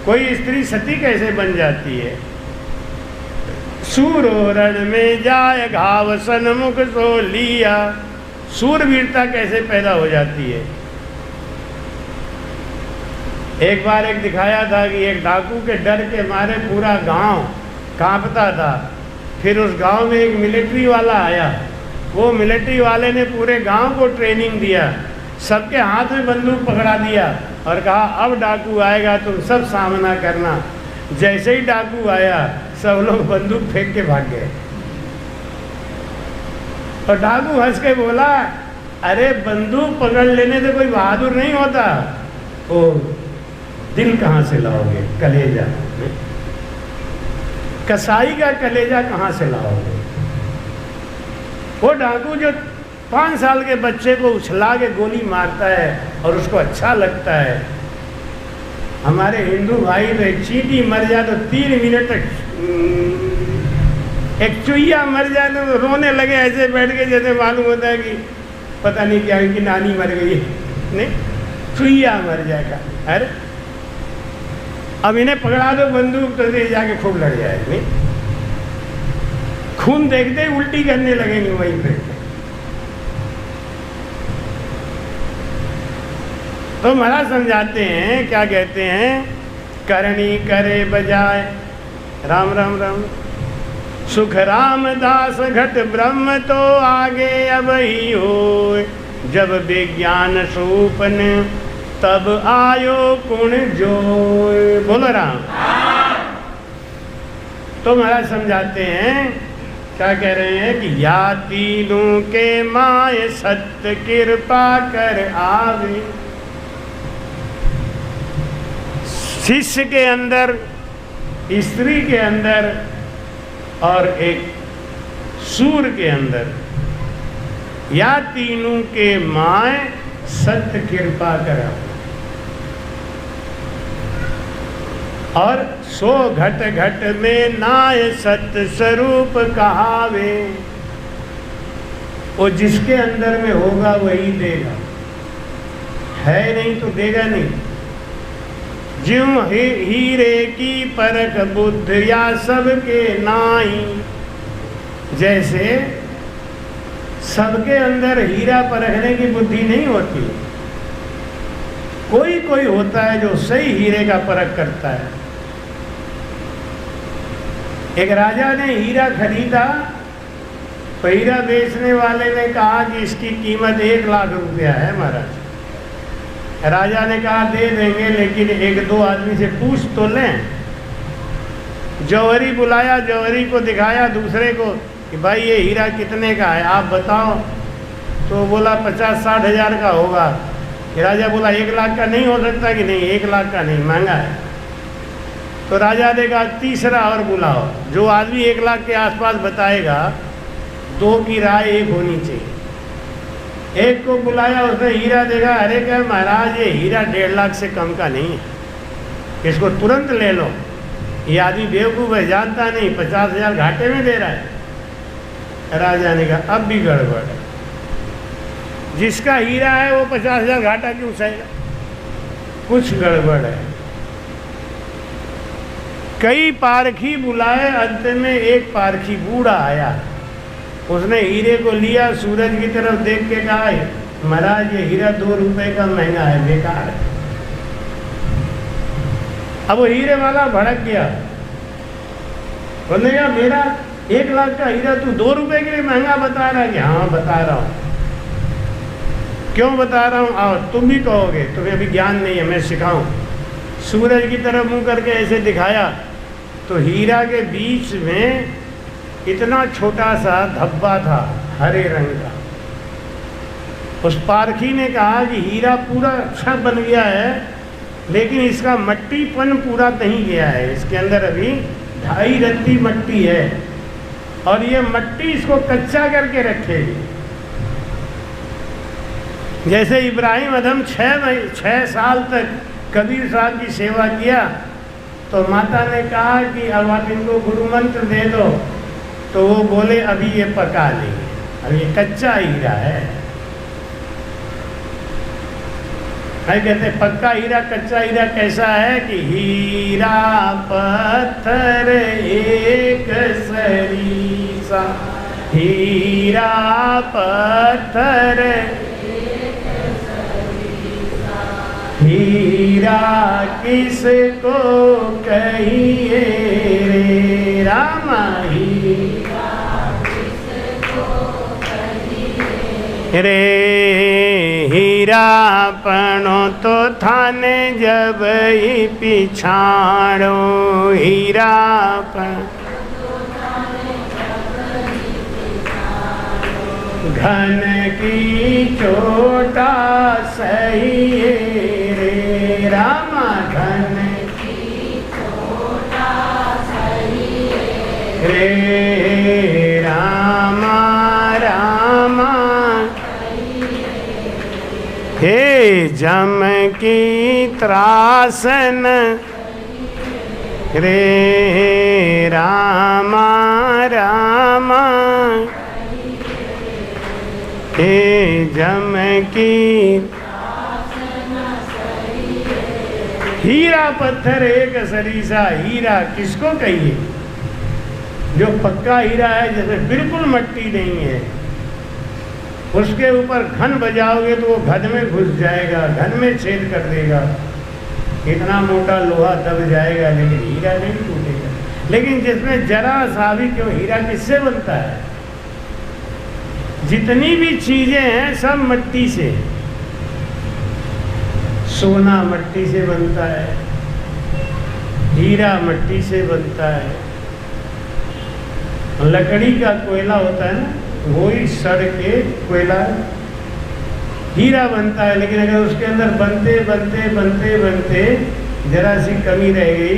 कोई स्त्री सती कैसे बन जाती है? सूरो रण में जाए घाव सन्मुख सो लिया। सूरवीरता कैसे पैदा हो जाती है? एक बार एक दिखाया था कि एक डाकू के डर के मारे पूरा गांव कांपता था। फिर उस गांव में एक मिलिट्री वाला आया, वो मिलिट्री वाले ने पूरे गांव को ट्रेनिंग दिया, सबके हाथ में बंदूक पकड़ा दिया और कहा अब डाकू आएगा तुम सब सामना करना। जैसे ही डाकू आया सब लोग बंदूक फेंक के भाग गए। और डाकू हंस के बोला, अरे बंदूक पकड़ लेने से कोई बहादुर नहीं होता। ओ दिल कहाँ से लाओगे? कलेजा, कसाई का कलेजा कहाँ से लाओगे? वो डाकू जो 5 साल के बच्चे को उछला के गोली मारता है और उसको अच्छा लगता है। हमारे हिंदू भाई तो एक चींटी मर जाए तो 3 मिनट तक, एक चुईया मर जाए तो रोने लगे ऐसे बैठ के जैसे मालूम होता है कि पता नहीं क्या कि नानी मर गई है। नहीं, चुईया मर जाएगा। अरे अब इन्हें पकड़ा दो बंदूक तो जाके खूब लड़ जाए। नहीं, खून देखते ही उल्टी करने लगेंगे वहीं पे। तो महाराज समझाते हैं, क्या कहते हैं, करनी करे बजाय राम राम राम, सुख रामदास घट ब्रह्म तो आगे अब ही हो, जब विज्ञान सूपन तब आयो कुण जोय। बोलो राम। तो महाराज समझाते हैं, क्या कह रहे हैं कि या तीनों के माय सत्य कृपा कर आवे। शिष्य के अंदर, स्त्री के अंदर और एक सूर के अंदर, या तीनों के माय सत्य कृपा करा। और सो घट घट में नाय सत्य स्वरूप कहावे। वो जिसके अंदर में होगा वही देगा, है नहीं तो देगा नहीं। ज्यों हीरे की परख बुद्ध या सबके नाई, जैसे सबके अंदर हीरा परखने की बुद्धि नहीं होती, कोई कोई होता है जो सही हीरे का परख करता है। एक राजा ने हीरा खरीदा, तो हीरा बेचने वाले ने कहा कि इसकी कीमत 1 लाख रुपया है महाराज। राजा ने कहा दे देंगे, लेकिन 1-2 आदमी से पूछ तो लें। जौहरी बुलाया, जौहरी को दिखाया दूसरे को कि भाई ये हीरा कितने का है आप बताओ। तो बोला 50-60 हज़ार का होगा। राजा बोला 1 लाख का नहीं हो सकता कि नहीं, 1 लाख का नहीं, महंगा है। तो राजा ने कहा तीसरा और बुलाओ, जो आदमी 1 लाख के आसपास बताएगा, 2 की राय एक होनी चाहिए। एक को बुलाया, उसने हीरा देखा, अरे क्या महाराज ये हीरा 1.5 लाख से कम का नहीं है, इसको तुरंत ले लो। ये आदमी बेवकूफ़ है, जानता नहीं, 50 हज़ार घाटे में दे रहा है। राजा ने कहा अब भी गड़बड़ है, जिसका हीरा है वो 50 हज़ार घाटा क्यों सहेगा, कुछ गड़बड़ है। कई पारखी बुलाए, अंत में एक पारखी बूढ़ा आया, उसने हीरे को लिया, सूरज की तरफ देख के कहा महाराज ये हीरा 2 रुपए का महंगा है, बेकार है। अब वो हीरे वाला भड़क गया, बोलने का मेरा 1 लाख का हीरा तू 2 रुपए के लिए महंगा बता रहा है? कि हाँ बता रहा हूँ। क्यों बता रहा हूँ? आओ तुम भी कहोगे, तुम्हें अभी ज्ञान नहीं है, मैं सिखाऊं। सूरज की तरफ मुंह करके ऐसे दिखाया, तो हीरा के बीच में इतना छोटा सा धब्बा था हरे रंग का। उस पारखी ने कहा कि हीरा पूरा अच्छा बन गया है, लेकिन इसका मट्टीपन पूरा नहीं गया है, इसके अंदर अभी 2.5 रत्ती मट्टी है, और ये मट्टी इसको कच्चा करके रखेगी। जैसे इब्राहिम अदम 6 साल तक कबीर साहब की सेवा किया, तो माता ने कहा कि अब आप इनको गुरु मंत्र दे दो, तो वो बोले अभी ये पका नहीं, अब ये कच्चा हीरा है। कहते पक्का हीरा कच्चा हीरा कैसा है कि हीरा पत्थर एक सरीसा, हीरा पत्थर हीरा किसको कहिए रे रामा, हीरा किसको कहिए रे हीरा पणो तो थाने जब ही पिछाड़ो हीरा पण घन की चोटा सही रे रामा घन की चोटा सही रे रामा रामा हे जम की त्रासन रे रामा रामा हे जम की हीरा पत्थर एक सरीसा हीरा किसको कहिए? जो पक्का हीरा है, जैसे बिल्कुल मट्टी नहीं है, उसके ऊपर घन बजाओगे तो वो घन में घुस जाएगा, घन में छेद कर देगा, इतना मोटा लोहा दब जाएगा, लेकिन हीरा नहीं टूटेगा। लेकिन जिसमें जरा सा भी, क्यों, हीरा किससे बनता है? जितनी भी चीजें हैं सब मट्टी से। सोना मट्टी से बनता है, हीरा मट्टी से बनता है, लकड़ी का कोयला होता है ना, वही सड़ के कोयला हीरा बनता है। लेकिन अगर उसके अंदर बनते बनते बनते बनते जरा सी कमी रह गई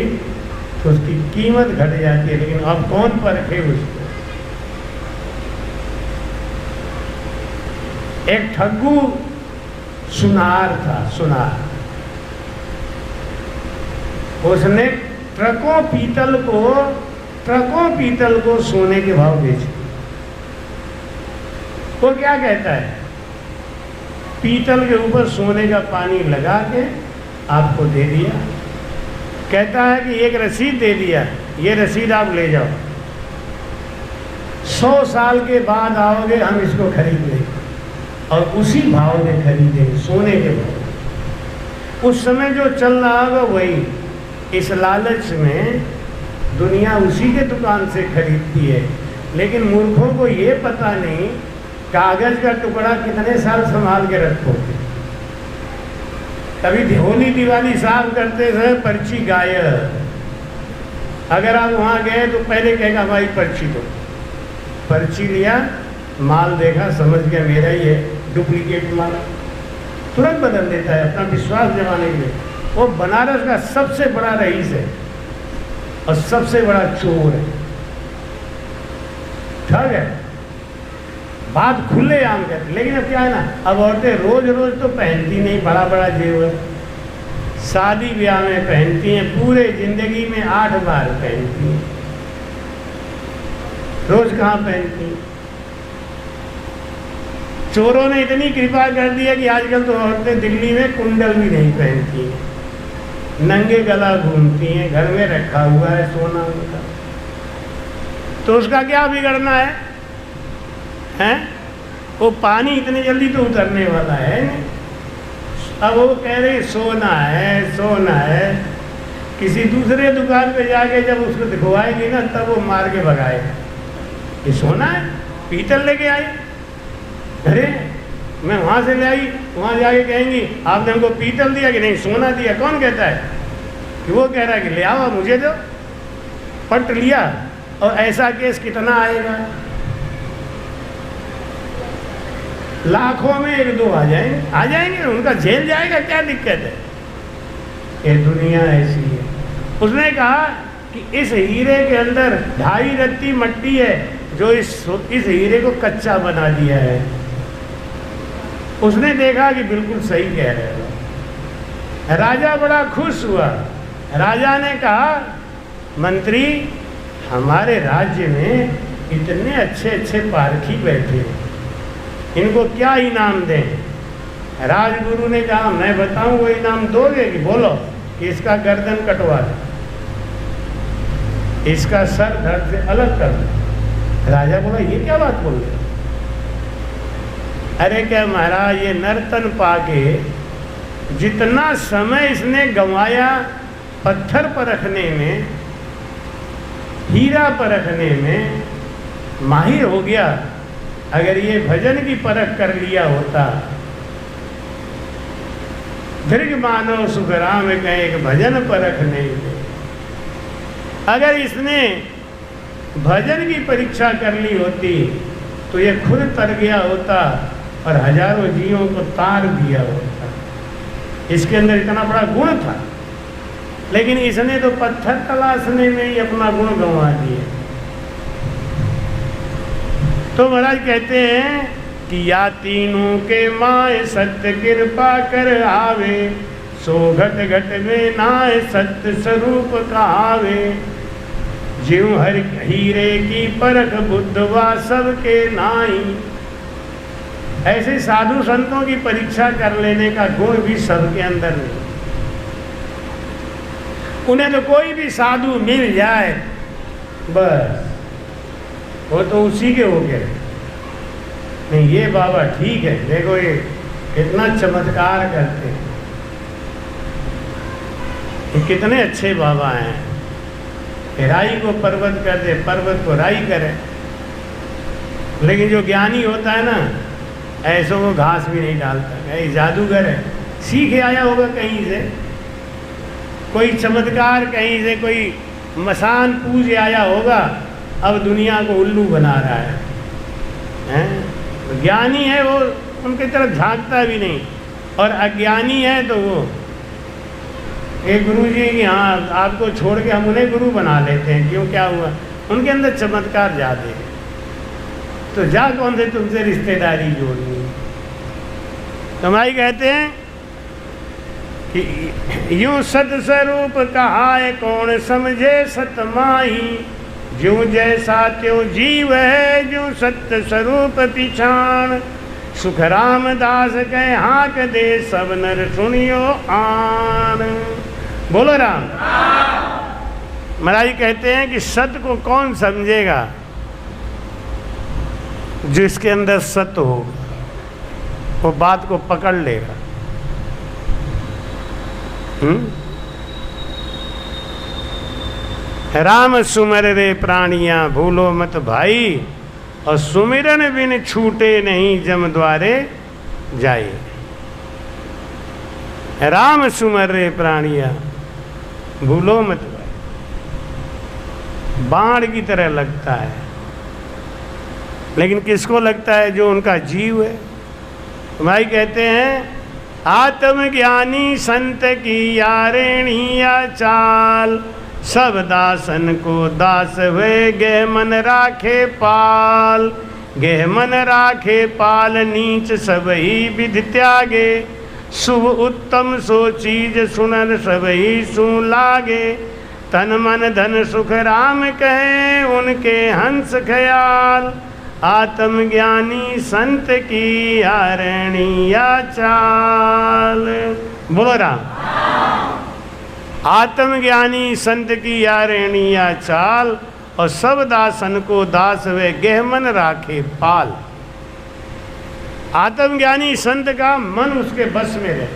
तो उसकी कीमत घट जाती है। लेकिन अब कौन परखे उसको? एक ठग्गू सुनार था, सुनार, उसने ट्रकों पीतल को सोने के भाव बेचे। वो क्या कहता है? पीतल के ऊपर सोने का पानी लगा के आपको दे दिया, कहता है कि एक रसीद दे दिया, ये रसीद आप ले जाओ, 100 साल के बाद आओगे हम इसको खरीद लेंगे और उसी भाव में खरीदेंगे, सोने के भाव। उस समय जो चल रहा होगा वही। इस लालच में दुनिया उसी के दुकान से खरीदती है। लेकिन मूर्खों को ये पता नहीं कागज का टुकड़ा कितने साल संभाल के रखोगे। कभी होली दिवाली साफ करते समय पर्ची गायब। अगर आप वहाँ गए तो पहले कहेगा भाई पर्ची दो, पर्ची लिया, माल देखा, समझ गया मेरा ही है, डुप्लीकेट माल, तुरंत बदल देता है अपना विश्वास जमाने के लिए। वो बनारस का सबसे बड़ा रईस है और सबसे बड़ा चोर है, ठग है, बात खुले आम करते। लेकिन अब क्या है ना, अब औरतें रोज रोज तो पहनती नहीं बड़ा बड़ा जेवर, शादी ब्याह में पहनती हैं, पूरे जिंदगी में 8 बार पहनती हैं, रोज कहाँ पहनती हैं। चोरों ने इतनी कृपा कर दी है कि आजकल तो औरतें दिल्ली में कुंडल भी नहीं पहनती हैं, नंगे गला घूमती हैं, घर में रखा हुआ है सोना उनका। तो उसका क्या बिगड़ना है? हैं? वो पानी इतने जल्दी तो उतरने वाला है नहीं। अब वो कह रहे सोना है, सोना है। किसी दूसरे दुकान पे जाके जब उसको दिखवाएंगे ना, तब वो मार के भगाएगा, ये सोना है, पीतल लेके आई। अरे मैं वहाँ से ले आई, वहाँ जाके कहेंगी आपने हमको पीतल दिया कि नहीं सोना दिया? कौन कहता है? कि वो कह रहा है कि ले आओ मुझे दो, पट लिया। और ऐसा केस कितना आएगा? लाखों में 1-2 आ जाएंगे, उनका जेल जाएगा, क्या दिक्कत है? ये दुनिया ऐसी है। उसने कहा कि इस हीरे के अंदर 2.5 रत्ती मट्टी है जो इस हीरे को कच्चा बना दिया है। उसने देखा कि बिल्कुल सही कह रहे हो। राजा बड़ा खुश हुआ। राजा ने कहा मंत्री, हमारे राज्य में इतने अच्छे अच्छे पारखी बैठे हैं, इनको क्या इनाम दें? राजगुरु ने कहा मैं बताऊं वो इनाम दोगे? कि बोलो कि इसका गर्दन कटवा दो, इसका सर धड़ से अलग कर दो। राजा बोला ये क्या बात बोल रहे? अरे क्या महाराज, ये नर्तन पाके जितना समय इसने गंवाया पत्थर परखने में, हीरा परखने में माहिर हो गया, अगर ये भजन की परख कर लिया होता, दीर्घ मानव सुख राम कहे एक भजन परख नहीं दे। अगर इसने भजन की परीक्षा कर ली होती तो ये खुद तर गया होता और हजारों जीवों को तार दिया होता। इसके अंदर इतना बड़ा गुण था, लेकिन इसने तो पत्थर तलाशने में ही अपना गुण गंवा दिए। तो महाराज कहते हैं कि या तीनों के माय सत्य कृपा कर आवे, सो घट घट में नाय सत्य स्वरूप कहावे। ज्यों हर हीरे की परख बुद्धवा सबके नाई। ऐसे साधु संतों की परीक्षा कर लेने का गुण भी सबके अंदर नहीं। उन्हें तो कोई भी साधु मिल जाए बस वो तो उसी के हो गए। नहीं ये बाबा ठीक है, देखो ये कितना चमत्कार करते हैं, ये कितने अच्छे बाबा हैं। राई को पर्वत कर दे, पर्वत को राई करे। लेकिन जो ज्ञानी होता है ना, ऐसों को घास भी नहीं डालता। ये जादूगर है, सीख आया होगा कहीं से, कोई चमत्कार कहीं से, कोई मसान पूज आया होगा, अब दुनिया को उल्लू बना रहा है। तो ज्ञानी है वो उनकी तरफ झांकता भी नहीं, और अज्ञानी है तो वो एक गुरु जी कि हाँ आपको छोड़ के हम उन्हें गुरु बना लेते हैं, क्यों क्या हुआ, उनके अंदर चमत्कार ज़्यादा है। तो जा कौन से तुमसे रिश्तेदारी जोड़नी। तो भाई कहते हैं कि यूं सत्स्वरूप कहा है कौन समझे सतमाही। ज्यों जैसा त्यों जीव है ज्यों सत्य स्वरूप पिछाण। सुख रामदास कहे हाँक दे सब नर सुनियो आन। बोलो राम। महाराज कहते हैं कि सत्य को कौन समझेगा, जिसके अंदर सत्य होगा वो बात को पकड़ लेगा। राम सुमर रे प्राणियां भूलो मत भाई, और सुमिरन बिन छूटे नहीं जम द्वारे जाए। राम सुमर रे प्राणियां भूलो मत भाई, बाण की तरह लगता है, लेकिन किसको लगता है, जो उनका जीव है। तो भाई कहते हैं आत्मज्ञानी संत की यारेणिया चाल। सब दासन को दास हुए गेह मन राखे पाल। गेह मन राखे पाल नीच सब ही विधि त्यागे। शुभ उत्तम सो चीज सुनर सब ही सु लागे। तन मन धन सुख राम कहे उनके हंस ख्याल। आत्मज्ञानी संत की यारेणिया चाल। बोलो राम। आत्मज्ञानी संत की यारेणिया चाल, और सब दासन को दास वे गेहमन राखे पाल। आत्मज्ञानी संत का मन उसके बस में रहे,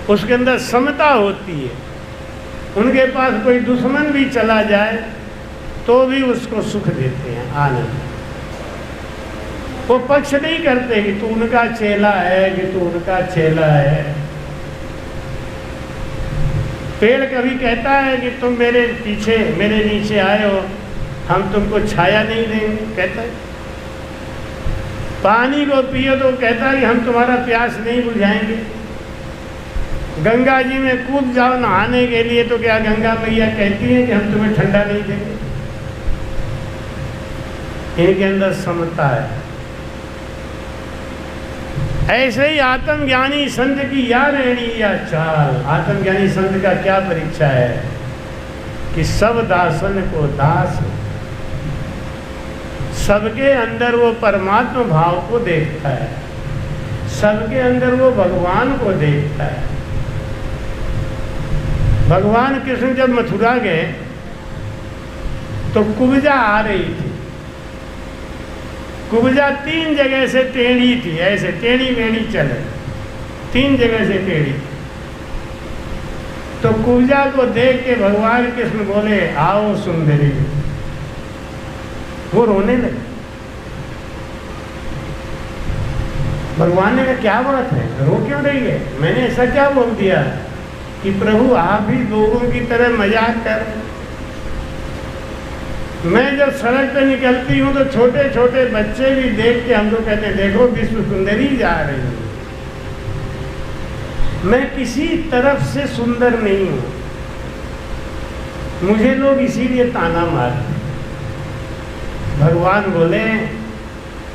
उसके अंदर समता होती है। उनके पास कोई दुश्मन भी चला जाए तो भी उसको सुख देते हैं, आनंद। वो पक्ष नहीं करते कि तू उनका चेला है, कि तू उनका चेला है। पेड़ कभी कहता है कि तुम मेरे पीछे मेरे नीचे आए हो, हम तुमको छाया नहीं देंगे, कहता है। पानी को पियो तो कहता है कि हम तुम्हारा प्यास नहीं बुझाएंगे। गंगा जी में कूद जाओ नहाने के लिए तो क्या गंगा मैया कहती है कि हम तुम्हें ठंडा नहीं देंगे। इनके अंदर समता है। ऐसे ही आत्मज्ञानी संत की यारेणिया चाल। आत्मज्ञानी संत का क्या परीक्षा है कि सब दासन को दास, सबके अंदर वो परमात्मा भाव को देखता है, सबके अंदर वो भगवान को देखता है। भगवान कृष्ण जब मथुरा गए तो कुब्जा आ रही थी। कुब्जा 3 जगह से टेढ़ी थी, ऐसे टेढ़ी मेढ़ी चले, 3 जगह से टेढ़ी। तो कुब्जा को देख के भगवान कृष्ण बोले आओ सुंदरी। वो रोने लगे। भगवान ने कहा क्या बात है, रो क्यों रही है? मैंने ऐसा क्या बोल दिया कि प्रभु आप भी लोगों की तरह मजाक कर? मैं जब सड़क पे निकलती हूँ तो छोटे छोटे बच्चे भी देख के हमको कहते हैं देखो विश्व सुंदरी जा रही है। मैं किसी तरफ से सुंदर नहीं हूँ, मुझे लोग इसीलिए ताना मारते। भगवान बोले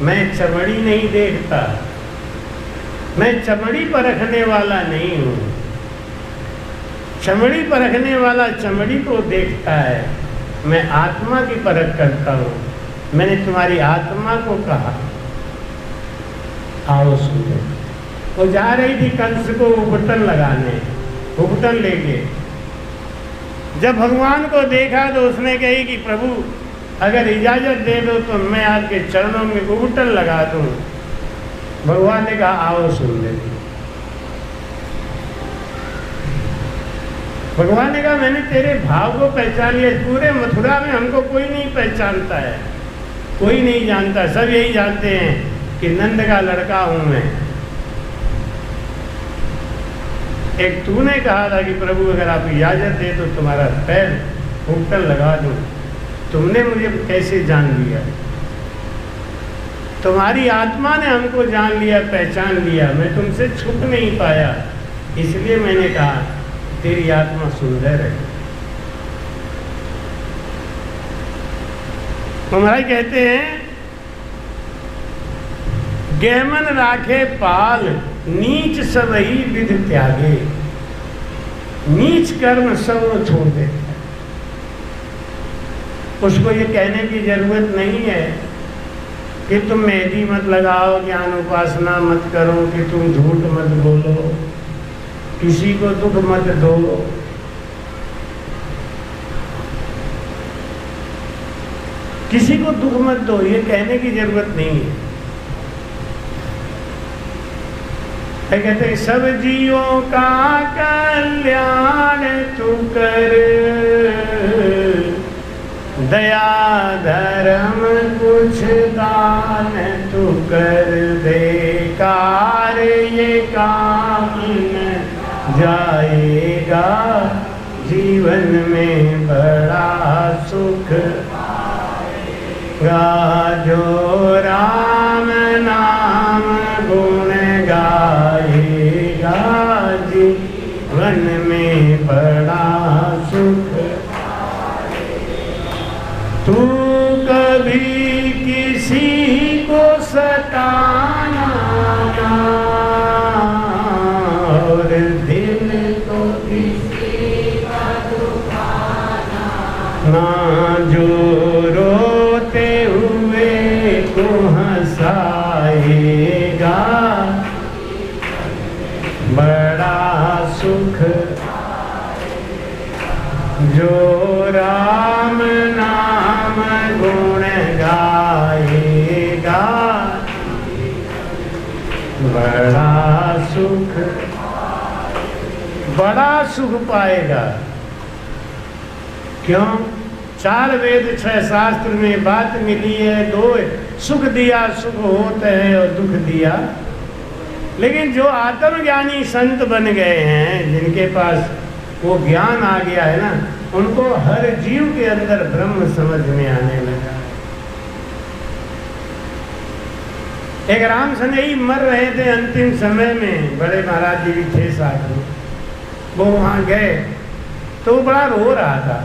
मैं चमड़ी नहीं देखता, मैं चमड़ी परखने वाला नहीं हूँ। चमड़ी परखने वाला चमड़ी को देखता है, मैं आत्मा की परख करता हूँ। मैंने तुम्हारी आत्मा को कहा आओ सुनो। वो जा रही थी कंस को उपटन लगाने, उपटन लेके। जब भगवान को देखा तो उसने कही कि प्रभु अगर इजाजत दे दो तो मैं आपके चरणों में उपटन लगा दूं। भगवान ने कहा आओ सुन ले। भगवान ने कहा मैंने तेरे भाव को पहचान लिया। पूरे मथुरा में हमको कोई नहीं पहचानता है, कोई नहीं जानता, सब यही जानते हैं कि नंद का लड़का हूं मैं। एक तूने कहा था कि प्रभु अगर आप इजाजत दे तो तुम्हारा पैर उपटन लगा दूं। तुमने मुझे कैसे जान लिया? तुम्हारी आत्मा ने हमको जान लिया, पहचान लिया। मैं तुमसे छुप नहीं पाया, इसलिए मैंने कहा तेरी आत्मा सुंदर है। महाराज कहते हैं गहमन राखे पाल नीच सबही विध त्यागे। नीच कर्म सब छोड़ देते हैं। उसको ये कहने की जरूरत नहीं है कि तुम मेहंदी मत लगाओ, ज्ञान उपासना मत करो, कि तुम झूठ मत बोलो, किसी को दुख मत दो। किसी को दुख मत दो, ये कहने की जरूरत नहीं है। कहते हैं सब जीवों का कल्याण तू कर, दया धर्म कुछ दान तू कर, बेकार ये काम न जाएगा, जीवन में बड़ा सुख गा। जो राम नाम गुण गाएगा, जीवन में बड़ा सुख। तू कभी किसी को सताना और दिल को किसी का दुखाना ना, जो रोते हुए को हंसाएगा, बड़ा सुख। जो राम नाम गुण गाएगा, बड़ा सुख, बड़ा सुख पाएगा। क्यों? 4 वेद 6 शास्त्र में बात मिली है, 2 सुख दिया, सुख होता है, और दुख दिया। लेकिन जो आत्मज्ञानी संत बन गए हैं, जिनके पास वो ज्ञान आ गया है ना, उनको हर जीव के अंदर ब्रह्म समझ में आने लगा। एक राम सनेही मर रहे थे अंतिम समय में, बड़े महाराज जी भी थे साथ में। वो वहाँ गए तो वो बड़ा रो रहा था।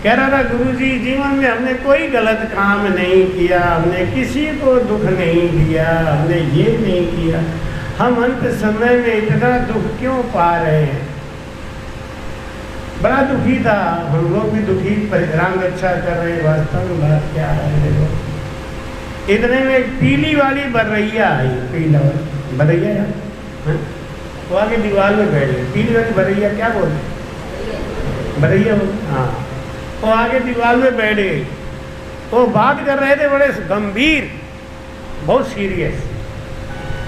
कह रहा था गुरुजी जीवन में हमने कोई गलत काम नहीं किया, हमने किसी को दुख नहीं दिया, हमने ये नहीं किया, हम अंत समय में इतना दुख क्यों पा रहे हैं? बड़ा दुखी था। हम लोग भी दुखी, राम रक्षा कर रहे हैं। वास्तव में बात क्या है देखो, इतने में एक पीली वाली बरैया आई। पीला वाली बरैया है, वो आगे दीवार में बैठ गई। पीली वाली बरैया क्या बोलते? बरैया बोलते, हाँ। वो आगे दीवार में बैठ गई। वो बात कर रहे थे बड़े गंभीर, बहुत सीरियस,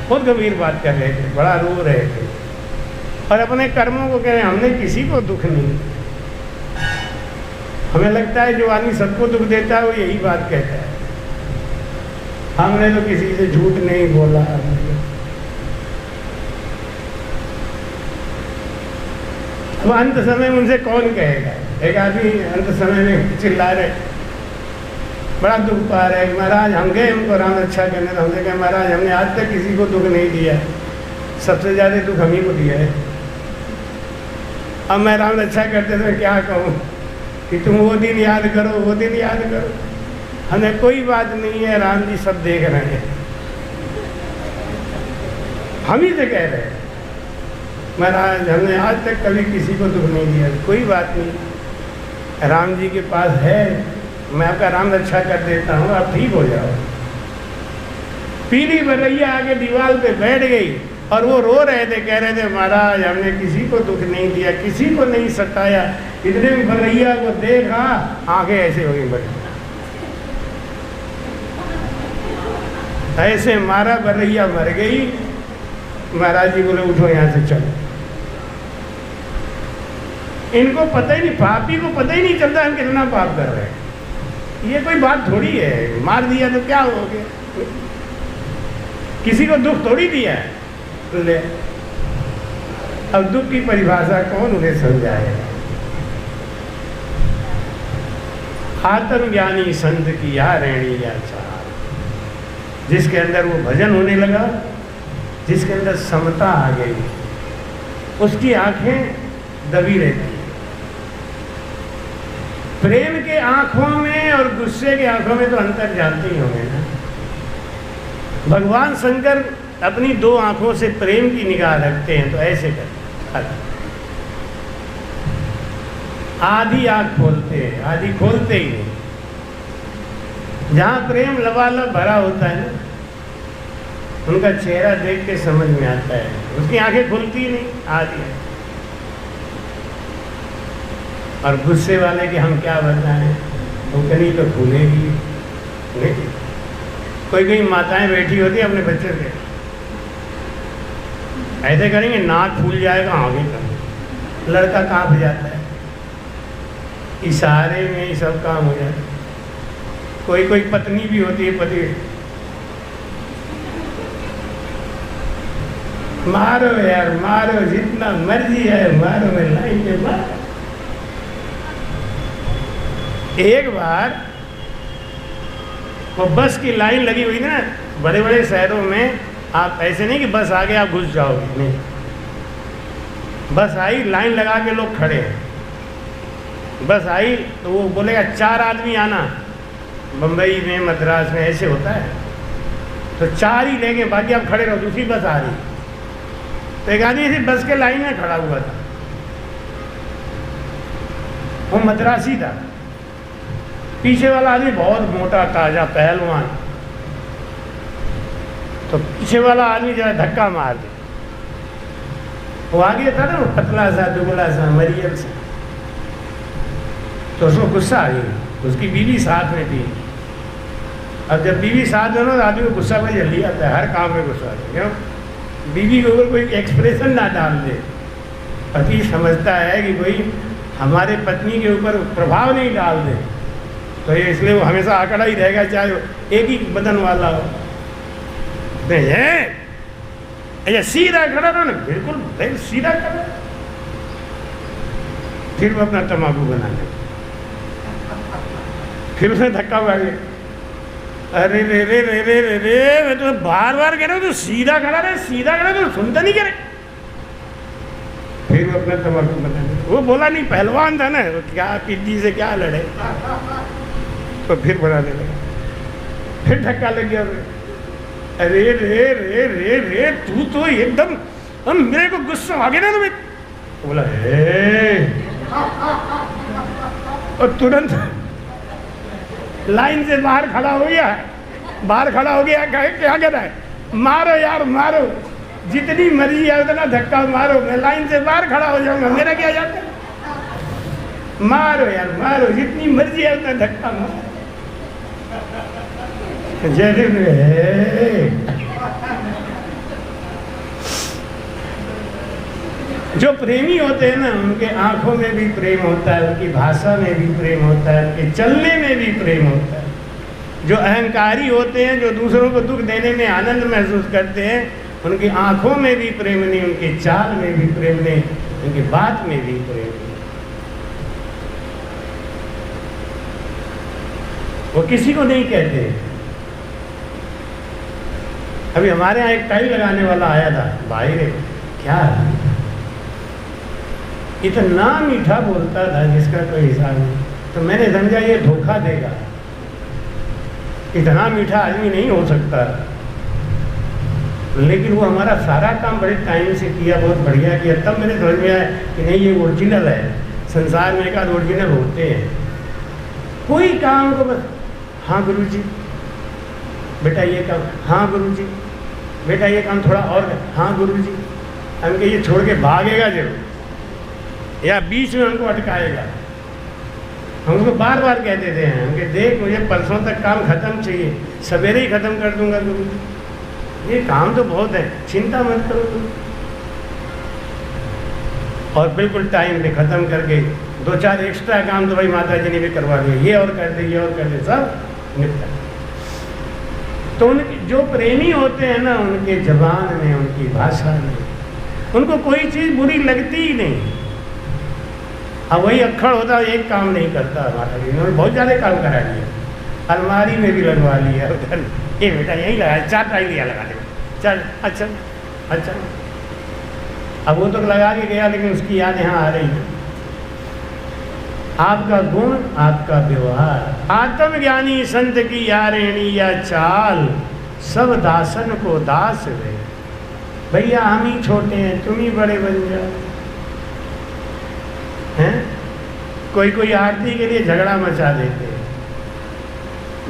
बहुत गंभीर बात कर रहे थे, बड़ा रो रहे थे और अपने कर्मों को कह रहे हैं हमने किसी को दुख नहीं। हमें लगता है जो आदमी सबको दुख देता है वो यही बात कहता है, हमने तो किसी से झूठ नहीं बोला, तो अंत समय उनसे कौन कहेगा? एक आदमी अंत समय में चिल्ला रहे, बड़ा दुख पा रहे, महाराज हम गए हमको राम रक्षा करने, तो हमने कहा महाराज हमने आज तक किसी को दुख नहीं दिया, सबसे ज़्यादा दुख हम ही को दिया है। अब मैं राम रक्षा करते तो क्या कहूँ कि तुम वो दिन याद करो, वो दिन याद करो। हमें कोई बात नहीं है, राम जी सब देख रहे हैं। हम ही से कह रहे हैं महाराज हमने आज तक कभी किसी को दुख नहीं दिया, कोई बात नहीं, राम जी के पास है, मैं आपका राम रक्षा कर देता हूँ, आप ठीक हो जाओ। पीली बरैया आके दीवार पे बैठ गई और वो रो रहे थे, कह रहे थे महाराज हमने किसी को दुख नहीं दिया, किसी को नहीं सताया। इतने में बरैया को देखा, आंखें ऐसे हो गई बड़ी, ऐसे मारा, बरैया मर गई। महाराज जी बोले उठो यहाँ से चलो। इनको पता ही नहीं, पापी को पता ही नहीं चलता हम कितना पाप कर रहे हैं। ये कोई बात थोड़ी है, मार दिया तो क्या हो गया, किसी को दुख थोड़ी दिया है। ले अब दुख की परिभाषा कौन उन्हें समझाए? आत्मज्ञानी संत की या रहनी या चार, जिसके अंदर वो भजन होने लगा, जिसके अंदर समता आ गई, उसकी आंखें दबी रहती हैं। प्रेम के आंखों में और गुस्से के आंखों में तो अंतर जानते ही होंगे ना। भगवान शंकर अपनी दो आंखों से प्रेम की निगाह रखते हैं, तो ऐसे करते, आधी आंख खोलते हैं, आधी खोलते ही नहीं। जहाँ प्रेम लबालब भरा होता है ना, उनका चेहरा देख के समझ में आता है, उसकी आंखें खुलती ही नहीं, आधी है। और गुस्से वाले के हम क्या बताएं, वो कहीं तो खुलेगी नहीं। कोई कोई माताएं बैठी होती है अपने बच्चे के, ऐसे करेंगे नाक फूल जाएगा, आगे का लड़का कांप जाता है, इशारे में ही सब काम हो जाता है। कोई कोई पत्नी भी होती है, पति मारो यार मारो, जितना मर्जी है मारो, मैं लाइन पे मारो। एक बार वो बस की लाइन लगी हुई ना, बड़े बड़े शहरों में आप ऐसे नहीं कि बस आगे आप घुस जाओगे, नहीं, बस आई, लाइन लगा के लोग खड़े हैं। बस आई तो वो बोलेगा 4 आदमी आना, बम्बई में मद्रास में ऐसे होता है, तो 4 ही लेंगे, बाकी आप खड़े रहो, दूसरी बस आ रही। तो एक आदमी इसी बस के लाइन में खड़ा हुआ था, वो मद्रासी था। पीछे वाला आदमी बहुत मोटा ताजा पहलवान, तो पीछे वाला आदमी जो है धक्का मार दे। वो आगे था ना, वो पतला सा दुबला सा मरियम सा, तो उसको गुस्सा आ गई। उसकी बीवी साथ में थी। अब जब बीवी साथ में ना, आदमी को गुस्सा बड़ी जल्दी आता है, हर काम में गुस्सा आता है। क्यों? बीवी के ऊपर कोई एक्सप्रेशन ना डाल दे। पति समझता है कि कोई हमारे पत्नी के ऊपर प्रभाव नहीं डाल दे, तो ये इसलिए वो हमेशा आंकड़ा ही रहेगा, चाहे एक ही बदन वाला हो। नहीं है ऐसा सीधा खड़ा रहो ना, बिल्कुल सीधा खड़ा, फिर वो अपना तम्बाकू बनाने, फिर उसने धक्का मार दिया। अरे रे रे रे रे रे रे, मैं तो बार बार कह रहा हूँ तो सीधा खड़ा रहे, सीधा खड़ा, तो सुनता नहीं करे। फिर वो अपना तम्बाकू बनाने, वो बोला नहीं, पहलवान था ना, तो क्या पिद्दी से क्या लड़े, तो फिर बनाने लगा। फिर धक्का लग गया। अरे रे रे रे रे, तू तो एकदम, हम मेरे को गुस्सा आ गया ना तुम्हें। बोला और तुरंत लाइन से बाहर खड़ा हो गया, बाहर खड़ा हो गया। क्या कह रहा है? मारो यार मारो, जितनी मर्जी है उतना धक्का मारो, मैं लाइन से बाहर खड़ा हो जाऊंगा, मेरा क्या जाता है? मारो यार मारो, जितनी मर्जी है उतना धक्का मारो। जैसे जो प्रेमी होते हैं ना, उनके आंखों में भी प्रेम होता है, उनकी भाषा में भी प्रेम होता है, उनके चलने में भी प्रेम होता है। जो अहंकारी होते हैं, जो दूसरों को दुख देने में आनंद महसूस करते हैं, उनकी आंखों में भी प्रेम नहीं, उनके चाल में भी प्रेम नहीं, उनकी बात में भी प्रेम है। वो किसी को नहीं कहते। अभी हमारे यहाँ एक टाइल लगाने वाला आया था, भाई रे क्या इतना मीठा बोलता था जिसका कोई हिसाब नहीं। तो मैंने समझा ये धोखा देगा, इतना मीठा आदमी नहीं हो सकता। लेकिन वो हमारा सारा काम बड़े टाइम से किया, बहुत बढ़िया किया। तब मैंने समझ में आया कि नहीं ये ओरिजिनल है। संसार में एक आध ओरिजिनल होते हैं। कोई काम को बस हाँ गुरुजी बेटा ये काम, हाँ गुरुजी बेटा ये काम थोड़ा और, हाँ गुरुजी। हमके ये छोड़ के भागेगा जरूर या बीच में हमको अटकाएगा। हम उसको बार बार कह देते हैं हमके देख मुझे परसों तक काम खत्म चाहिए, सवेरे ही खत्म कर दूंगा गुरुजी। ये काम तो बहुत है, चिंता मत करो तुम। और बिल्कुल टाइम पे ख़त्म करके 2-4 एक्स्ट्रा काम तो भाई माता जी ने भी करवा दिया, ये और कर दे, ये और कर दे, सब निपटा। तो उनके जो प्रेमी होते हैं ना, उनके जबान में, उनकी भाषा में, उनको कोई चीज़ बुरी लगती ही नहीं। अब वही अक्खड़ होता है, एक काम नहीं करता माता जी ने, बहुत ज़्यादा काम करा लिया, अलमारी में भी लगवा लिया उधर, ये बेटा यहीं लगा 4 टाइल दिया लगा दे, चल अच्छा अच्छा। अब वो तो लगा के गया, लेकिन उसकी याद यहाँ आ रही है। आपका गुण, आपका व्यवहार, आत्मज्ञानी संत की यारेणी या चाल, सब दासन को दास वे। भैया हम ही छोटे हैं, तुम ही बड़े बन जाओ। हैं? कोई कोई आरती के लिए झगड़ा मचा देते हैं।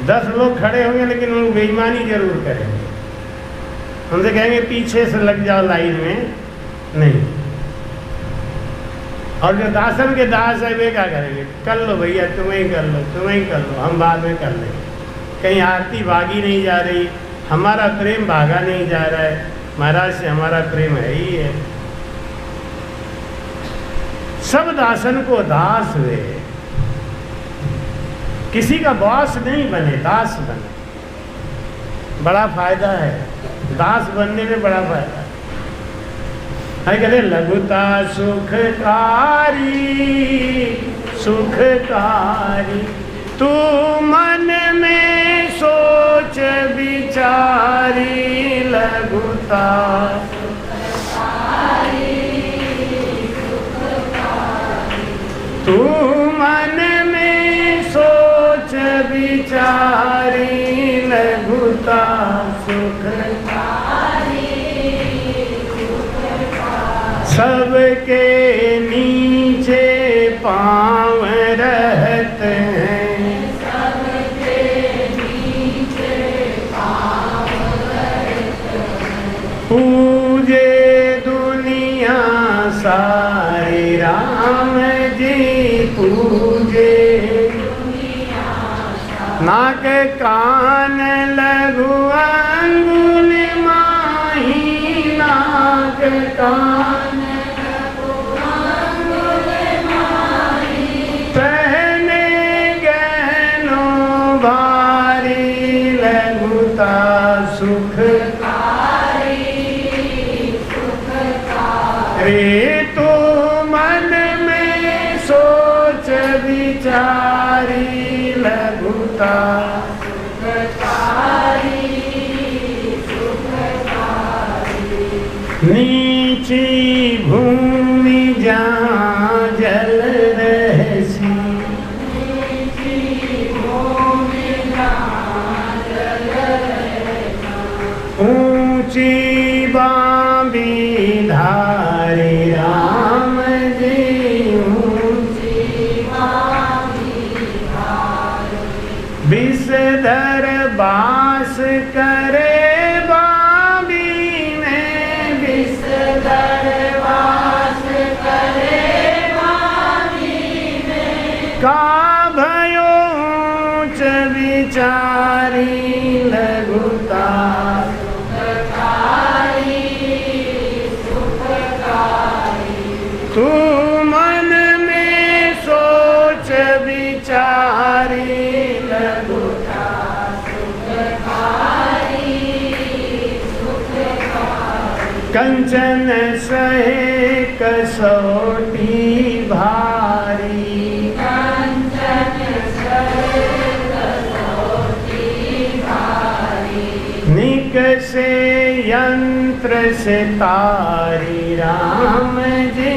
10 लोग खड़े होंगे लेकिन वो बेईमानी जरूर करेंगे। उनसे कहेंगे पीछे से लग जाओ लाइन में, नहीं। और जो दासन के दास है वे क्या करेंगे, कर लो भैया, तुम्हें ही कर लो, तुम्हें ही कर लो, हम बाद में कर लेंगे। कहीं आरती भागी नहीं जा रही, हमारा प्रेम भागा नहीं जा रहा है, महाराज से हमारा प्रेम है ही है। सब दासन को दास वे, किसी का बॉस नहीं बने, दास बने। बड़ा फायदा है, दास बनने में बड़ा फायदा है। कहते लघुता सुखकारी, सुखकारी, तू मन में सोच विचारी। लघुता तू मन में सोच विचारी। लघुता सुखकारी, सबके नीचे पाँव रहते हैं, सबके नीचे पाँव रहते हैं। पूजे दुनिया सारी राम जी, पूजे दुनिया सारी। नाक कान लघु अंगुल माही, नाक कान रे। तो मन में सोच विचारी। लघुता नीची भूमि जहाँ जल रहसी, ऊंची बांबी धारी राम जी, ऊंची बांबी धारी। विषधर बास करे बांबी में, विषधर बास करे बांबी में। का भयो ऊंच विचारी। लघुता तू मन में सोच विचारी। लघुता सुखकारी, सुखकारी। कंचन सहे कसौटी भारी, निकसे यंत्र से तारी राम जी,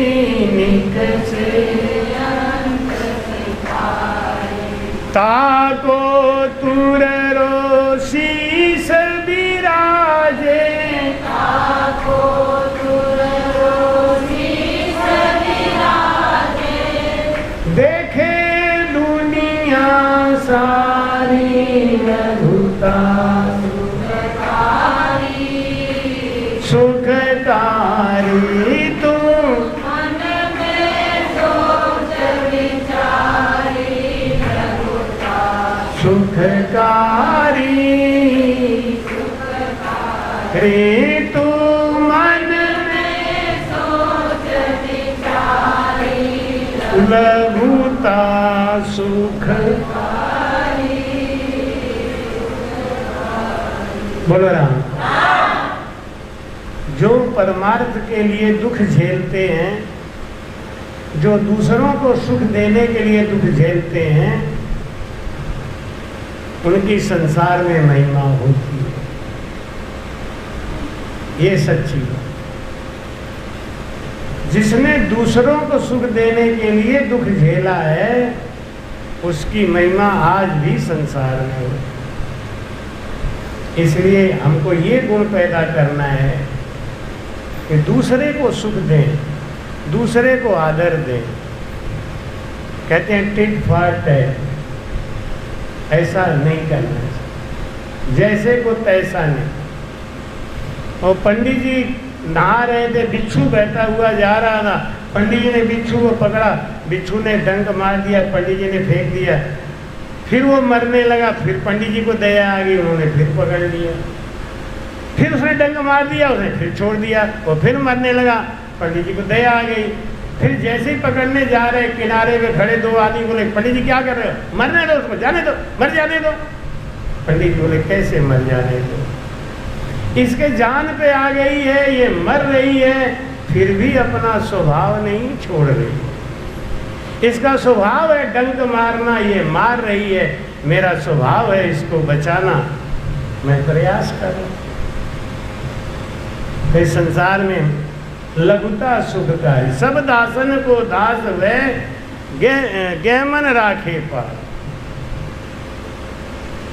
निकसे यंत्र से तारी, ताको तुर रोसी बिराजे, ताको तुर रोसी बिराजे, देखे दुनिया सारी रघुता सुखकारी, तू मन में सोच विचारी रघुता सुखकारी, रे तू मन में सोच विचारी रघुता सुखकारी। बोलो राम। जो परमार्थ के लिए दुख झेलते हैं, जो दूसरों को सुख देने के लिए दुख झेलते हैं, उनकी संसार में महिमा होती है। ये सच्ची बात। जिसने दूसरों को सुख देने के लिए दुख झेला है, उसकी महिमा आज भी संसार में हो। इसलिए हमको ये गुण पैदा करना है कि दूसरे को सुख दें, दूसरे को आदर दें। कहते हैं टिट फॉर टैट, ऐसा नहीं करना चाहिए, जैसे को तैसा नहीं। और पंडित जी नहा रहे थे, बिच्छू बैठा हुआ जा रहा था, पंडित जी ने बिच्छू को पकड़ा, बिच्छू ने डंक मार दिया, पंडित जी ने फेंक दिया, फिर वो मरने लगा, फिर पंडित जी को दया आ गई, उन्होंने फिर पकड़ लिया, फिर उसने डंक मार दिया, उसने फिर छोड़ दिया, वो फिर मरने लगा, पंडित जी को दया आ गई। फिर जैसे ही पकड़ने जा रहे, किनारे पे खड़े दो आदमी बोले, पंडित जी क्या कर रहे हो? मरने दो उसको, जाने दो, मर जाने दो। पंडित जी बोले कैसे मर जाने दो? इसके जान पे आ गई है, ये मर रही है, फिर भी अपना स्वभाव नहीं छोड़ रही। इसका स्वभाव है डंक मारना, ये मार रही है, मेरा स्वभाव है इसको बचाना, मैं प्रयास करूं। इस संसार में लघुता सुखकारी, सब दासन को दास वह गैमन राखे पार।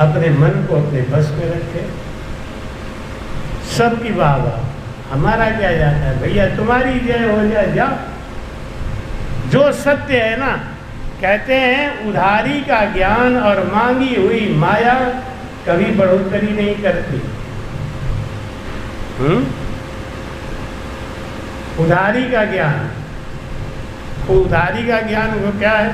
अपने मन को अपने बस में रखे, सबकी वाह वाह, हमारा क्या जाता है भैया, तुम्हारी जय हो जाए, जाओ। जो सत्य है ना, कहते हैं उधारी का ज्ञान और मांगी हुई माया कभी बढ़ोतरी नहीं करती। उधारी का ज्ञान, उधारी का ज्ञान वो क्या है?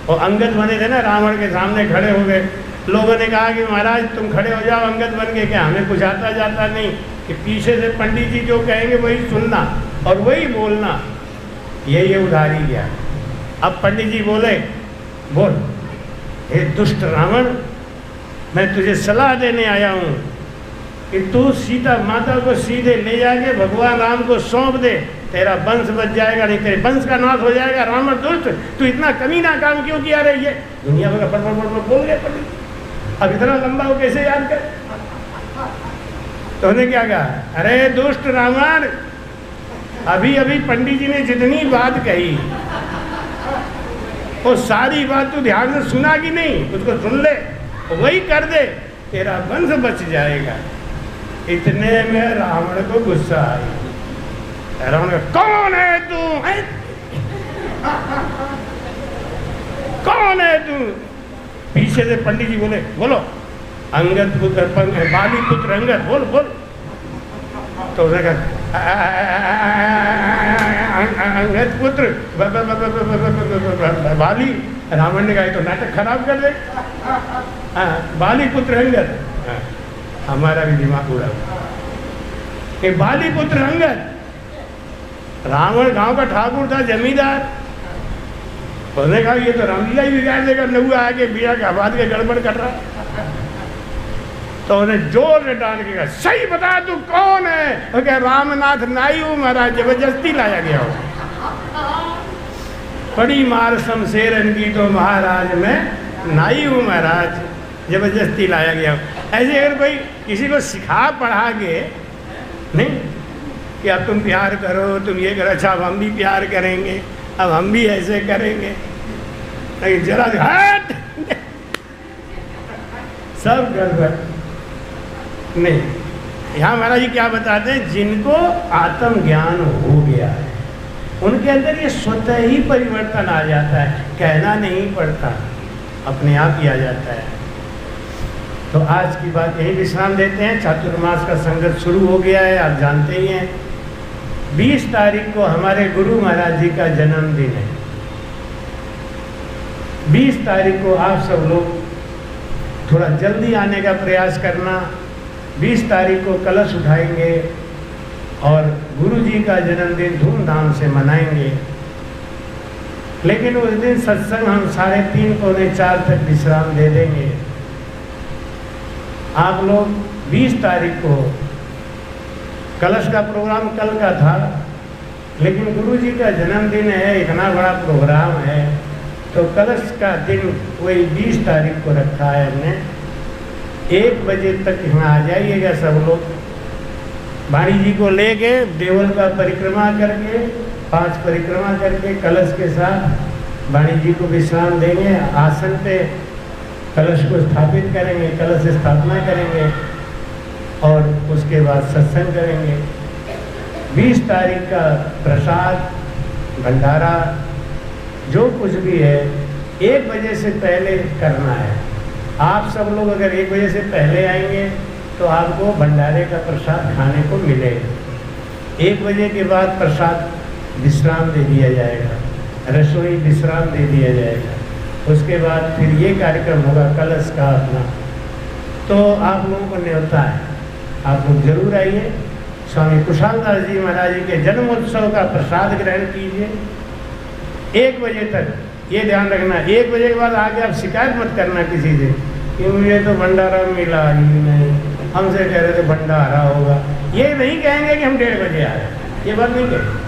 वो अंगद बने थे ना, रावण के सामने खड़े हो गए, लोगों ने कहा कि महाराज तुम खड़े हो जाओ अंगद बन के, क्या हमें कुछ आता जाता नहीं, कि पीछे से पंडित जी जो कहेंगे वही सुनना और वही बोलना, यही उधारी ज्ञान। अब पंडित जी बोले, बोल हे दुष्ट रावण, मैं तुझे सलाह देने आया हूँ कि तू सीता माता को सीधे ले जाके भगवान राम को सौंप दे, तेरा वंश बच जाएगा, नहीं तेरे वंश का नाश हो जाएगा। रावण दुष्ट, तू इतना कमीना काम क्यों किया रही है? दुनिया भर का बोल गए पंडित। अब इतना लंबा वो कैसे याद कर? तो उन्होंने क्या कहा, अरे दुष्ट रावण, अभी अभी पंडित जी ने जितनी बात कही वो सारी बात तू ध्यान से सुना कि नहीं? उसको सुन ले, वही कर दे, तेरा वंश बच जाएगा। इतने में रावण को गुस्सा आई। रावण का, कौन है तू? कौन है तू? पीछे से पंडित जी बोले, बोलो अंगद पुत्र, बाली पुत्र अंगद, बोल बोल। तो उसने कहा, अंगद पुत्र बाली। रावण ने कहा तो नाटक खराब कर दे, बाली पुत्र अंगद। हमारा भी दिमाग उड़ा कि बाली पुत्र अंगद। रावण गांव का ठाकुर था, जमींदार। उसने कहा ये तो रामलीला ही बिगाड़ देगा, नहुआ आके बिया का बाद के गड़बड़ कर रहा। तो उन्हें जोर से डांट के कहा, सही बता तू कौन है? वो कह, रामनाथ नाई हूँ महाराज, जबरदस्ती लाया गया हो। बड़ी मार शमशेरन की तो महाराज मैं नाई हूँ महाराज, जबरदस्ती लाया गया हो। ऐसे अगर कोई किसी को सिखा पढ़ा के नहीं कि अब तुम प्यार करो, तुम ये करो, अच्छा अब हम भी प्यार करेंगे, अब हम भी ऐसे करेंगे, नहीं जरा हट सब गड़बड़ नहीं। यहाँ महाराज जी क्या बताते हैं, जिनको आत्मज्ञान हो गया है उनके अंदर ये स्वतः ही परिवर्तन आ जाता है, कहना नहीं पड़ता, अपने आप ही आ जाता है। तो आज की बात यही विश्राम देते हैं। चातुर्मास का संगत शुरू हो गया है, आप जानते ही हैं। 20 तारीख को हमारे गुरु महाराज जी का जन्मदिन है। 20 तारीख को आप सब लोग थोड़ा जल्दी आने का प्रयास करना। 20 तारीख को कलश उठाएंगे और गुरु जी का जन्मदिन धूमधाम से मनाएंगे। लेकिन उस दिन सत्संग हम 3:30 पौने 4 तक विश्राम दे देंगे। आप लोग 20 तारीख को कलश का प्रोग्राम कल का था, लेकिन गुरु जी का जन्मदिन है, इतना बड़ा प्रोग्राम है, तो कलश का दिन वही 20 तारीख को रखा है हमने। 1 बजे तक यहाँ आ जाइएगा सब लोग। वाणी जी को लेके देवल का परिक्रमा करके 5 परिक्रमा करके कलश के साथ वाणी जी को विश्राम देंगे। आसन पे कलश को स्थापित करेंगे, कलश स्थापना करेंगे और उसके बाद सत्संग करेंगे। 20 तारीख का प्रसाद भंडारा जो कुछ भी है 1 बजे से पहले करना है। आप सब लोग अगर 1 बजे से पहले आएंगे तो आपको भंडारे का प्रसाद खाने को मिलेगा। 1 बजे के बाद प्रसाद विश्राम दे दिया जाएगा, रसोई विश्राम दे दिया जाएगा। उसके बाद फिर ये कार्यक्रम होगा कलश का अपना। तो आप लोगों को न्योता है, आप लोग जरूर आइए। स्वामी कुशालदास जी महाराज जी के जन्मोत्सव का प्रसाद ग्रहण कीजिए। 1 बजे तक ये ध्यान रखना, 1 बजे के बाद आके आप शिकायत मत करना किसी से कि मुझे तो भंडारा मिला ही नहीं, हमसे कह रहे थे भंडारा होगा। ये नहीं कहेंगे कि हम 1:30 बजे आए, ये बात नहीं कहेंगे।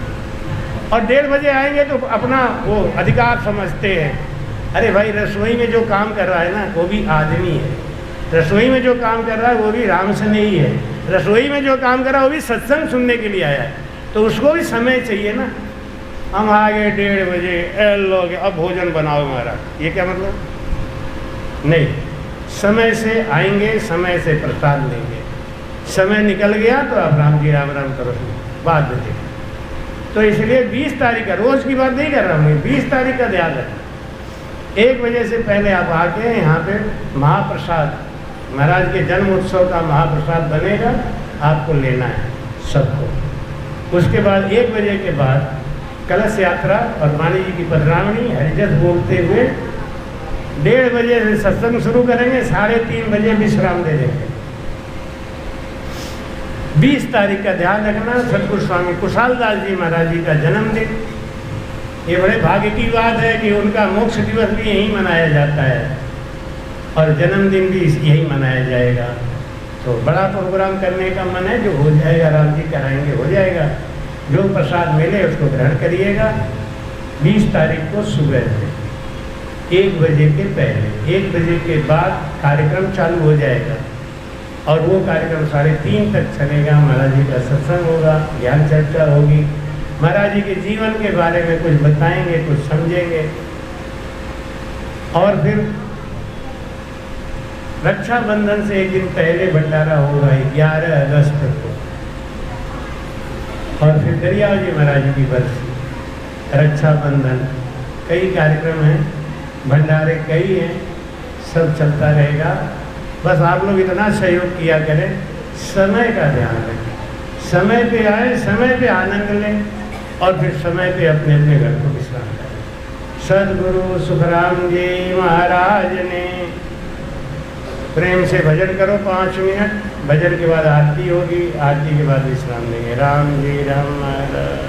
और 1:30 बजे आएंगे तो अपना वो अधिकार समझते हैं। अरे भाई, रसोई में जो काम कर रहा है ना वो भी आदमी है, रसोई में जो काम कर रहा है वो भी राम से नहीं है, रसोई में जो काम कर रहा है वो भी सत्संग सुनने के लिए आया है, तो उसको भी समय चाहिए ना। हम आ गए 1:30 बजे, लोग अब भोजन बनाओ हमारा, ये क्या मतलब? नहीं, समय से आएंगे, समय से प्रसाद लेंगे। समय निकल गया तो आप राम जी राम राम करो, बाद में देखो। तो इसलिए 20 तारीख का, रोज की बात नहीं कर रहा हूँ, 20 तारीख का ध्यान रखना। 1 बजे से पहले आप आके यहाँ पे महाप्रसाद, महाराज के जन्म उत्सव का महाप्रसाद बनेगा, आपको लेना है सबको। उसके बाद 1 बजे के बाद कलश यात्रा और वाणी जी की पधरावणी हरिजस बोलते हुए 1:30 बजे से सत्संग शुरू करेंगे, 3:30 बजे विश्राम दे देंगे। 20 तारीख का ध्यान रखना, सतगुरु स्वामी कुशालदास जी महाराज जी का जन्मदिन। ये बड़े भाग्य की बात है कि उनका मोक्ष दिवस भी यहीं मनाया जाता है और जन्मदिन भी यहीं मनाया जाएगा। तो बड़ा प्रोग्राम करने का मन है, जो हो जाएगा राम जी कराएंगे, हो जाएगा। जो प्रसाद मिले उसको ग्रहण करिएगा। 20 तारीख को सुबह में 1 बजे के पहले, 1 बजे के बाद कार्यक्रम चालू हो जाएगा और वो कार्यक्रम 3:30 तक चलेगा। महाराज जी का सत्संग होगा, ज्ञान चर्चा होगी, महाराज जी के जीवन के बारे में कुछ बताएंगे, कुछ समझेंगे। और फिर रक्षाबंधन से 1 दिन पहले भंडारा होगा 11 अगस्त को, और फिर दरियाव जी महाराज जी की बरसी, रक्षाबंधन, कई कार्यक्रम हैं, भंडारे कई हैं, सब चलता रहेगा। बस आप लोग इतना सहयोग किया करें, समय का ध्यान रखें, समय पे आए, समय पे आनंद लें और फिर समय पे अपने अपने घर को विश्राम करें। सदगुरु सुखराम जी महाराज ने, प्रेम से भजन करो 5 मिनट, भजन के बाद आरती होगी, आरती के बाद विश्राम देंगे। राम जी राम महाराज।